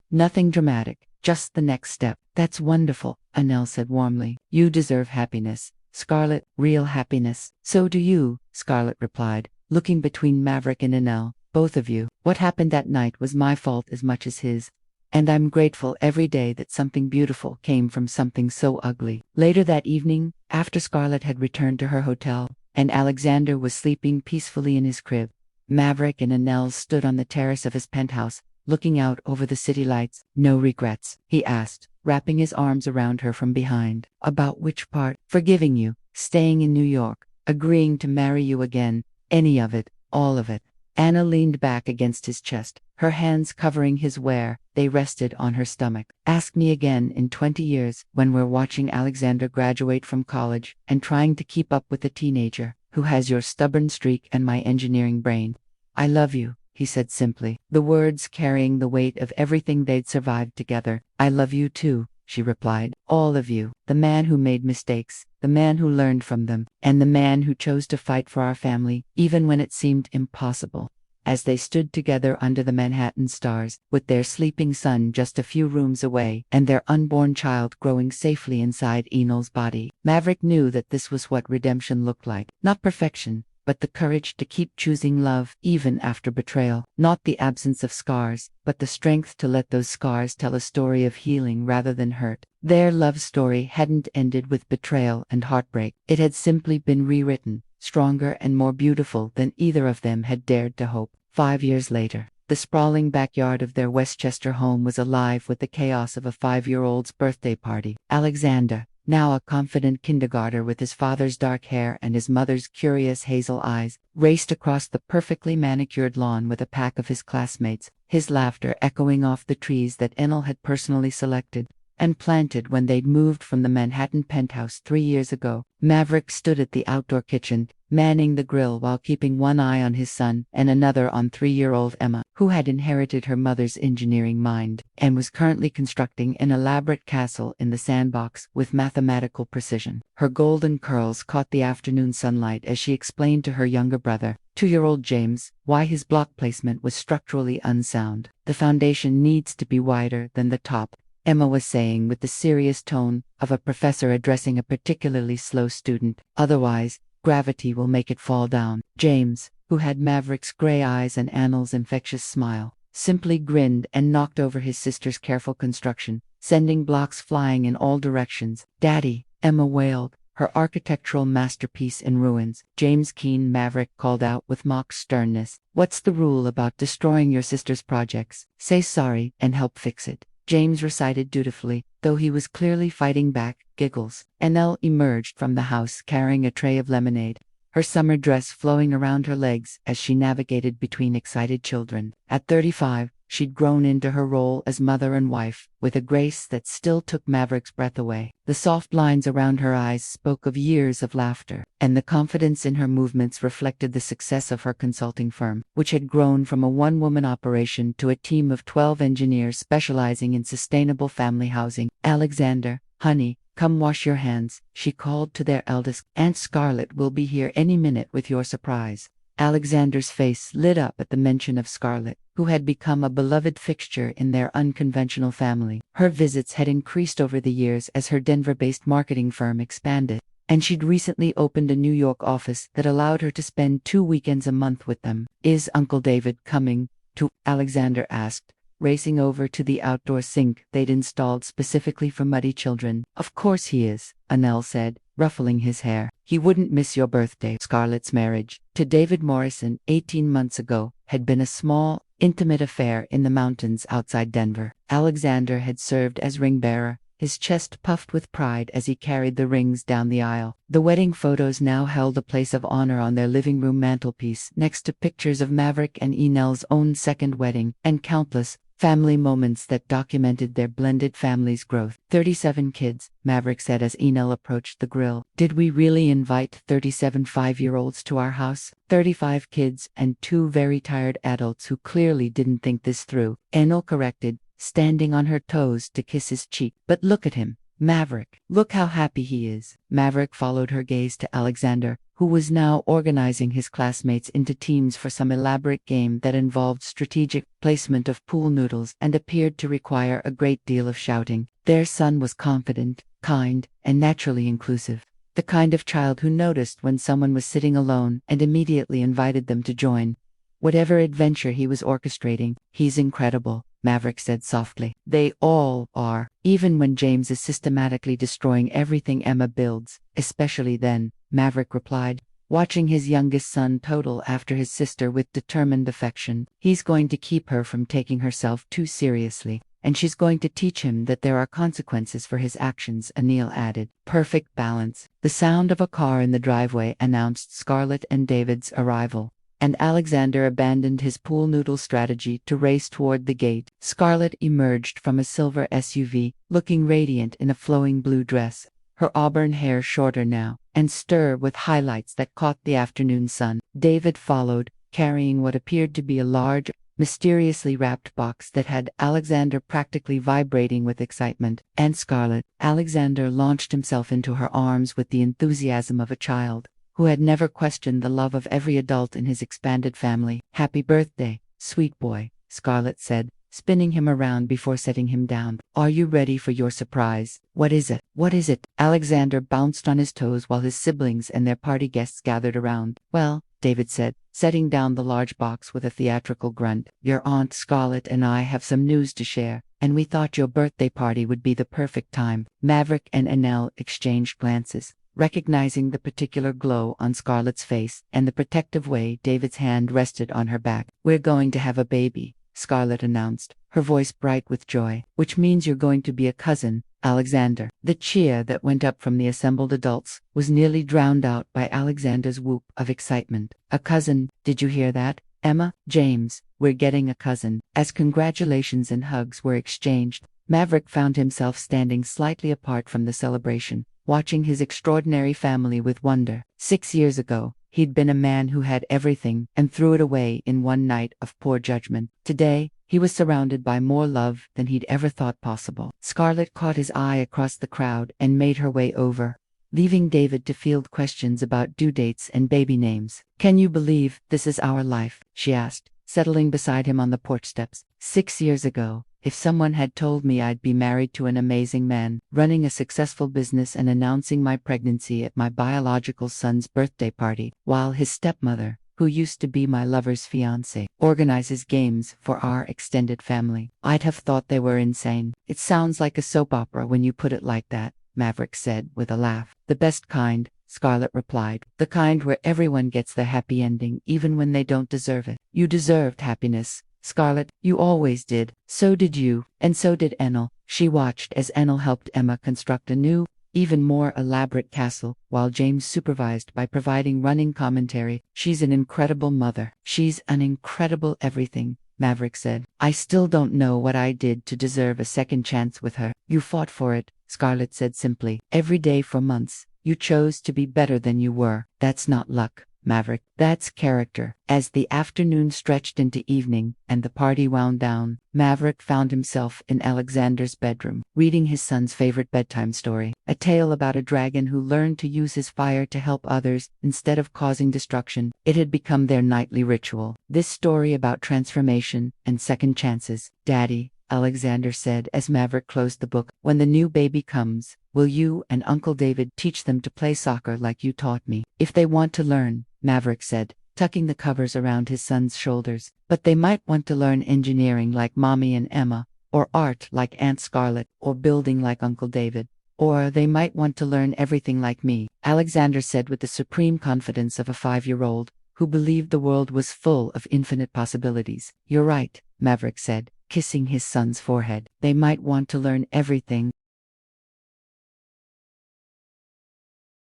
Nothing dramatic, just the next step. "That's wonderful," Enel said warmly. "You deserve happiness, Scarlett, real happiness." "So do you," Scarlett replied, looking between Maverick and Enel. "Both of you. What happened that night was my fault as much as his. And I'm grateful every day that something beautiful came from something so ugly." Later that evening, after Scarlett had returned to her hotel, and Alexander was sleeping peacefully in his crib, Maverick and Enel stood on the terrace of his penthouse, looking out over the city lights. "No regrets?" he asked, wrapping his arms around her from behind. "About which part?" "Forgiving you, staying in New York, agreeing to marry you again, any of it, all of it." Anna leaned back against his chest, her hands covering his where they rested on her stomach. "Ask me again in 20 years, when we're watching Alexander graduate from college and trying to keep up with a teenager who has your stubborn streak and my engineering brain. I love you," he said simply, the words carrying the weight of everything they'd survived together. "I love you too," she replied. "All of you. The man who made mistakes, the man who learned from them, and the man who chose to fight for our family, even when it seemed impossible." As they stood together under the Manhattan stars, with their sleeping son just a few rooms away, and their unborn child growing safely inside Enel's body, Maverick knew that this was what redemption looked like. Not perfection, but the courage to keep choosing love even after betrayal. Not the absence of scars, but the strength to let those scars tell a story of healing rather than hurt. Their love story hadn't ended with betrayal and heartbreak. It had simply been rewritten, stronger and more beautiful than either of them had dared to hope. 5 years later, the sprawling backyard of their Westchester home was alive with the chaos of a 5-year-old's birthday party. Alexander, now a confident kindergartner with his father's dark hair and his mother's curious hazel eyes, raced across the perfectly manicured lawn with a pack of his classmates, his laughter echoing off the trees that Enel had personally selected and planted when they'd moved from the Manhattan penthouse 3 years ago. Maverick stood at the outdoor kitchen, manning the grill while keeping one eye on his son and another on 3-year-old Emma, who had inherited her mother's engineering mind and was currently constructing an elaborate castle in the sandbox with mathematical precision. Her golden curls caught the afternoon sunlight as she explained to her younger brother, 2-year-old James, why his block placement was structurally unsound. "The foundation needs to be wider than the top," Emma was saying with the serious tone of a professor addressing a particularly slow student. "Otherwise, gravity will make it fall down." James, who had Maverick's gray eyes and Annel's infectious smile, simply grinned and knocked over his sister's careful construction, sending blocks flying in all directions. "Daddy," Emma wailed, her architectural masterpiece in ruins. James Keen Maverick called out with mock sternness, "What's the rule about destroying your sister's projects? Say sorry and help fix it." James recited dutifully, though he was clearly fighting back. Giggles. Enel emerged from the house carrying a tray of lemonade, her summer dress flowing around her legs as she navigated between excited children. At 35, She'd grown into her role as mother and wife, with a grace that still took Maverick's breath away. The soft lines around her eyes spoke of years of laughter, and the confidence in her movements reflected the success of her consulting firm, which had grown from a one-woman operation to a team of 12 engineers specializing in sustainable family housing. "Alexander, honey, come wash your hands," she called to their eldest. "Aunt Scarlett will be here any minute with your surprise." Alexander's face lit up at the mention of Scarlett, who had become a beloved fixture in their unconventional family. Her visits had increased over the years as her Denver-based marketing firm expanded, and she'd recently opened a New York office that allowed her to spend 2 weekends a month with them. "Is Uncle David coming to?" Alexander asked, racing over to the outdoor sink they'd installed specifically for muddy children. "Of course he is," Anel said, ruffling his hair. "He wouldn't miss your birthday." Scarlett's marriage to David Morrison 18 months ago had been a small, intimate affair in the mountains outside Denver. Alexander had served as ring bearer, his chest puffed with pride as he carried the rings down the aisle. The wedding photos now held a place of honor on their living room mantelpiece next to pictures of Maverick and Enel's own second wedding, and countless family moments that documented their blended family's growth. 37 kids, Maverick said as Enel approached the grill. "Did we really invite 37 5-year-olds to our house?" 35 kids and 2 very tired adults who clearly didn't think this through, Enel corrected, standing on her toes to kiss his cheek. "But look at him, Maverick. Look how happy he is." Maverick followed her gaze to Alexander, who was now organizing his classmates into teams for some elaborate game that involved strategic placement of pool noodles and appeared to require a great deal of shouting. Their son was confident, kind, and naturally inclusive. The kind of child who noticed when someone was sitting alone and immediately invited them to join. "Whatever adventure he was orchestrating, he's incredible," Maverick said softly. "They all are, even when James is systematically destroying everything Emma builds, especially then," Maverick replied, watching his youngest son toddle after his sister with determined affection. "He's going to keep her from taking herself too seriously, and she's going to teach him that there are consequences for his actions," Anil added. "Perfect balance." The sound of a car in the driveway announced Scarlett and David's arrival, and Alexander abandoned his pool noodle strategy to race toward the gate. Scarlett emerged from a silver SUV, looking radiant in a flowing blue dress, her auburn hair shorter now, and stir with highlights that caught the afternoon sun. David followed, carrying what appeared to be a large, mysteriously wrapped box that had Alexander practically vibrating with excitement. "And Scarlett," Alexander launched himself into her arms with the enthusiasm of a child who had never questioned the love of every adult in his expanded family. "Happy birthday, sweet boy," Scarlett said, spinning him around before setting him down. "Are you ready for your surprise?" "What is it? What is it?" Alexander bounced on his toes while his siblings and their party guests gathered around. "Well," David said, setting down the large box with a theatrical grunt, "your Aunt Scarlett and I have some news to share, and we thought your birthday party would be the perfect time." Maverick and Anel exchanged glances, recognizing the particular glow on Scarlett's face and the protective way David's hand rested on her back. "We're going to have a baby," Scarlett announced, her voice bright with joy. "Which means you're going to be a cousin, Alexander." The cheer that went up from the assembled adults was nearly drowned out by Alexander's whoop of excitement. "A cousin, did you hear that, Emma? James, we're getting a cousin." As congratulations and hugs were exchanged, Maverick found himself standing slightly apart from the celebration, watching his extraordinary family with wonder. 6 years ago, he'd been a man who had everything and threw it away in one night of poor judgment. Today, he was surrounded by more love than he'd ever thought possible. Scarlett caught his eye across the crowd and made her way over, leaving David to field questions about due dates and baby names. "Can you believe this is our life?" she asked, settling beside him on the porch steps. 6 years ago, if someone had told me I'd be married to an amazing man, running a successful business and announcing my pregnancy at my biological son's birthday party, while his stepmother, who used to be my lover's fiancée, organizes games for our extended family, I'd have thought they were insane. "It sounds like a soap opera when you put it like that," Maverick said with a laugh. "The best kind," Scarlett replied. "The kind where everyone gets their happy ending even when they don't deserve it." "You deserved happiness, Scarlett. You always did. So did you, and so did Enel." She watched as Enel helped Emma construct a new, even more elaborate castle, while James supervised by providing running commentary. "She's an incredible mother. She's an incredible everything," Maverick said. I still don't know what I did to deserve a second chance with her. You fought for it, Scarlett said simply. Every day for months. You chose to be better than you were. That's not luck, Maverick. That's character. As the afternoon stretched into evening and the party wound down, Maverick found himself in Alexander's bedroom, reading his son's favorite bedtime story, a tale about a dragon who learned to use his fire to help others instead of causing destruction. It had become their nightly ritual. This story about transformation and second chances. Daddy, Alexander said as Maverick closed the book, when the new baby comes, will you and Uncle David teach them to play soccer like you taught me? If they want to learn, Maverick said, tucking the covers around his son's shoulders. But they might want to learn engineering like Mommy and Emma, or art like Aunt Scarlett, or building like Uncle David. Or they might want to learn everything like me, Alexander said with the supreme confidence of a 5-year-old who believed the world was full of infinite possibilities. You're right, Maverick said, kissing his son's forehead. They might want to learn everything.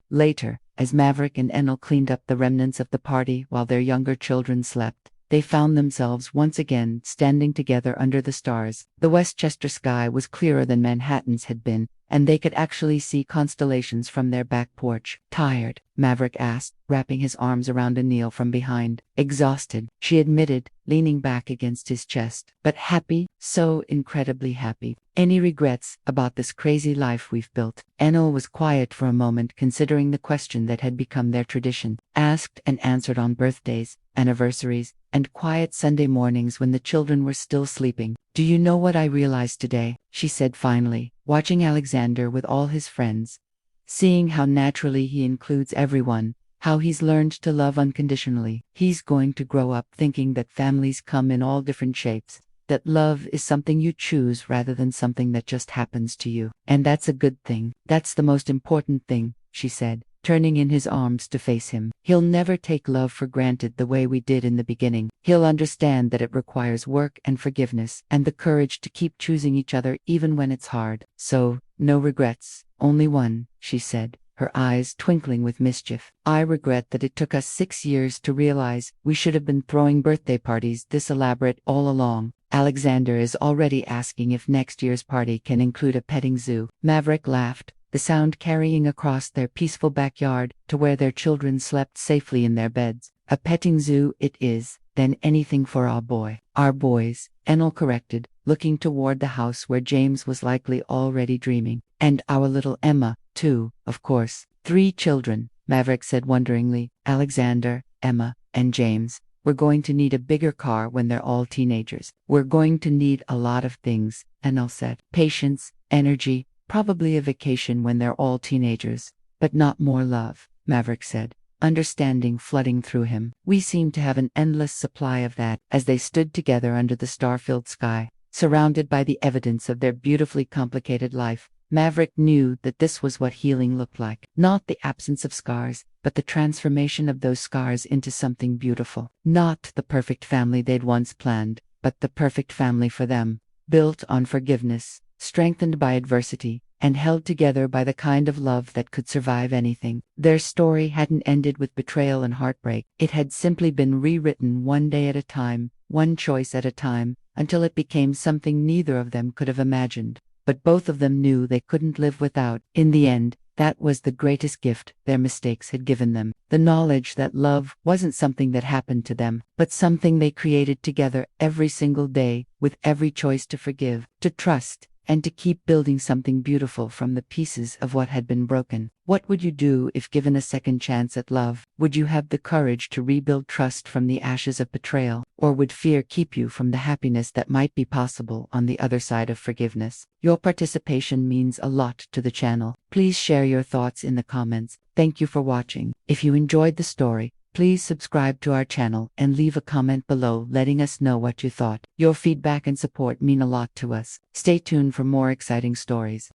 Later, as Maverick and Enel cleaned up the remnants of the party while their younger children slept, they found themselves once again standing together under the stars. The Westchester sky was clearer than Manhattan's had been, and they could actually see constellations from their back porch. Tired? Maverick asked, wrapping his arms around Anil from behind. Exhausted, she admitted, leaning back against his chest. But happy, so incredibly happy. Any regrets about this crazy life we've built? Enel was quiet for a moment, considering the question that had become their tradition, asked and answered on birthdays, anniversaries, and quiet Sunday mornings when the children were still sleeping. Do you know what I realized today? She said finally, watching Alexander with all his friends, seeing how naturally he includes everyone, how he's learned to love unconditionally. He's going to grow up thinking that families come in all different shapes, that love is something you choose rather than something that just happens to you. And that's a good thing. That's the most important thing, she said, turning in his arms to face him. He'll never take love for granted the way we did in the beginning. He'll understand that it requires work and forgiveness, and the courage to keep choosing each other even when it's hard. So, no regrets, only one, she said, her eyes twinkling with mischief. I regret that it took us 6 years to realize we should have been throwing birthday parties this elaborate all along. Alexander is already asking if next year's party can include a petting zoo. Maverick laughed, the sound carrying across their peaceful backyard to where their children slept safely in their beds. A petting zoo it is, then anything for our boy. Our boys, Enel corrected, looking toward the house where James was likely already dreaming. And our little Emma, too, of course. 3 children, Maverick said wonderingly. Alexander, Emma, and James. We're going to need a bigger car when they're all teenagers. We're going to need a lot of things, Enel said. Patience, energy, probably a vacation when they're all teenagers. But not more love, Maverick said, understanding flooding through him. We seem to have an endless supply of that. As they stood together under the star-filled sky, surrounded by the evidence of their beautifully complicated life, Maverick knew that this was what healing looked like. Not the absence of scars, but the transformation of those scars into something beautiful. Not the perfect family they'd once planned, but the perfect family for them, built on forgiveness, strengthened by adversity, and held together by the kind of love that could survive anything. Their story hadn't ended with betrayal and heartbreak. It had simply been rewritten one day at a time, one choice at a time, until it became something neither of them could have imagined. But both of them knew they couldn't live without. In the end, that was the greatest gift their mistakes had given them. The knowledge that love wasn't something that happened to them, but something they created together every single day, with every choice to forgive, to trust, and to keep building something beautiful from the pieces of what had been broken. What would you do if given a second chance at love? Would you have the courage to rebuild trust from the ashes of betrayal, or would fear keep you from the happiness that might be possible on the other side of forgiveness? Your participation means a lot to the channel. Please share your thoughts in the comments. Thank you for watching. If you enjoyed the story, please subscribe to our channel and leave a comment below letting us know what you thought. Your feedback and support mean a lot to us. Stay tuned for more exciting stories.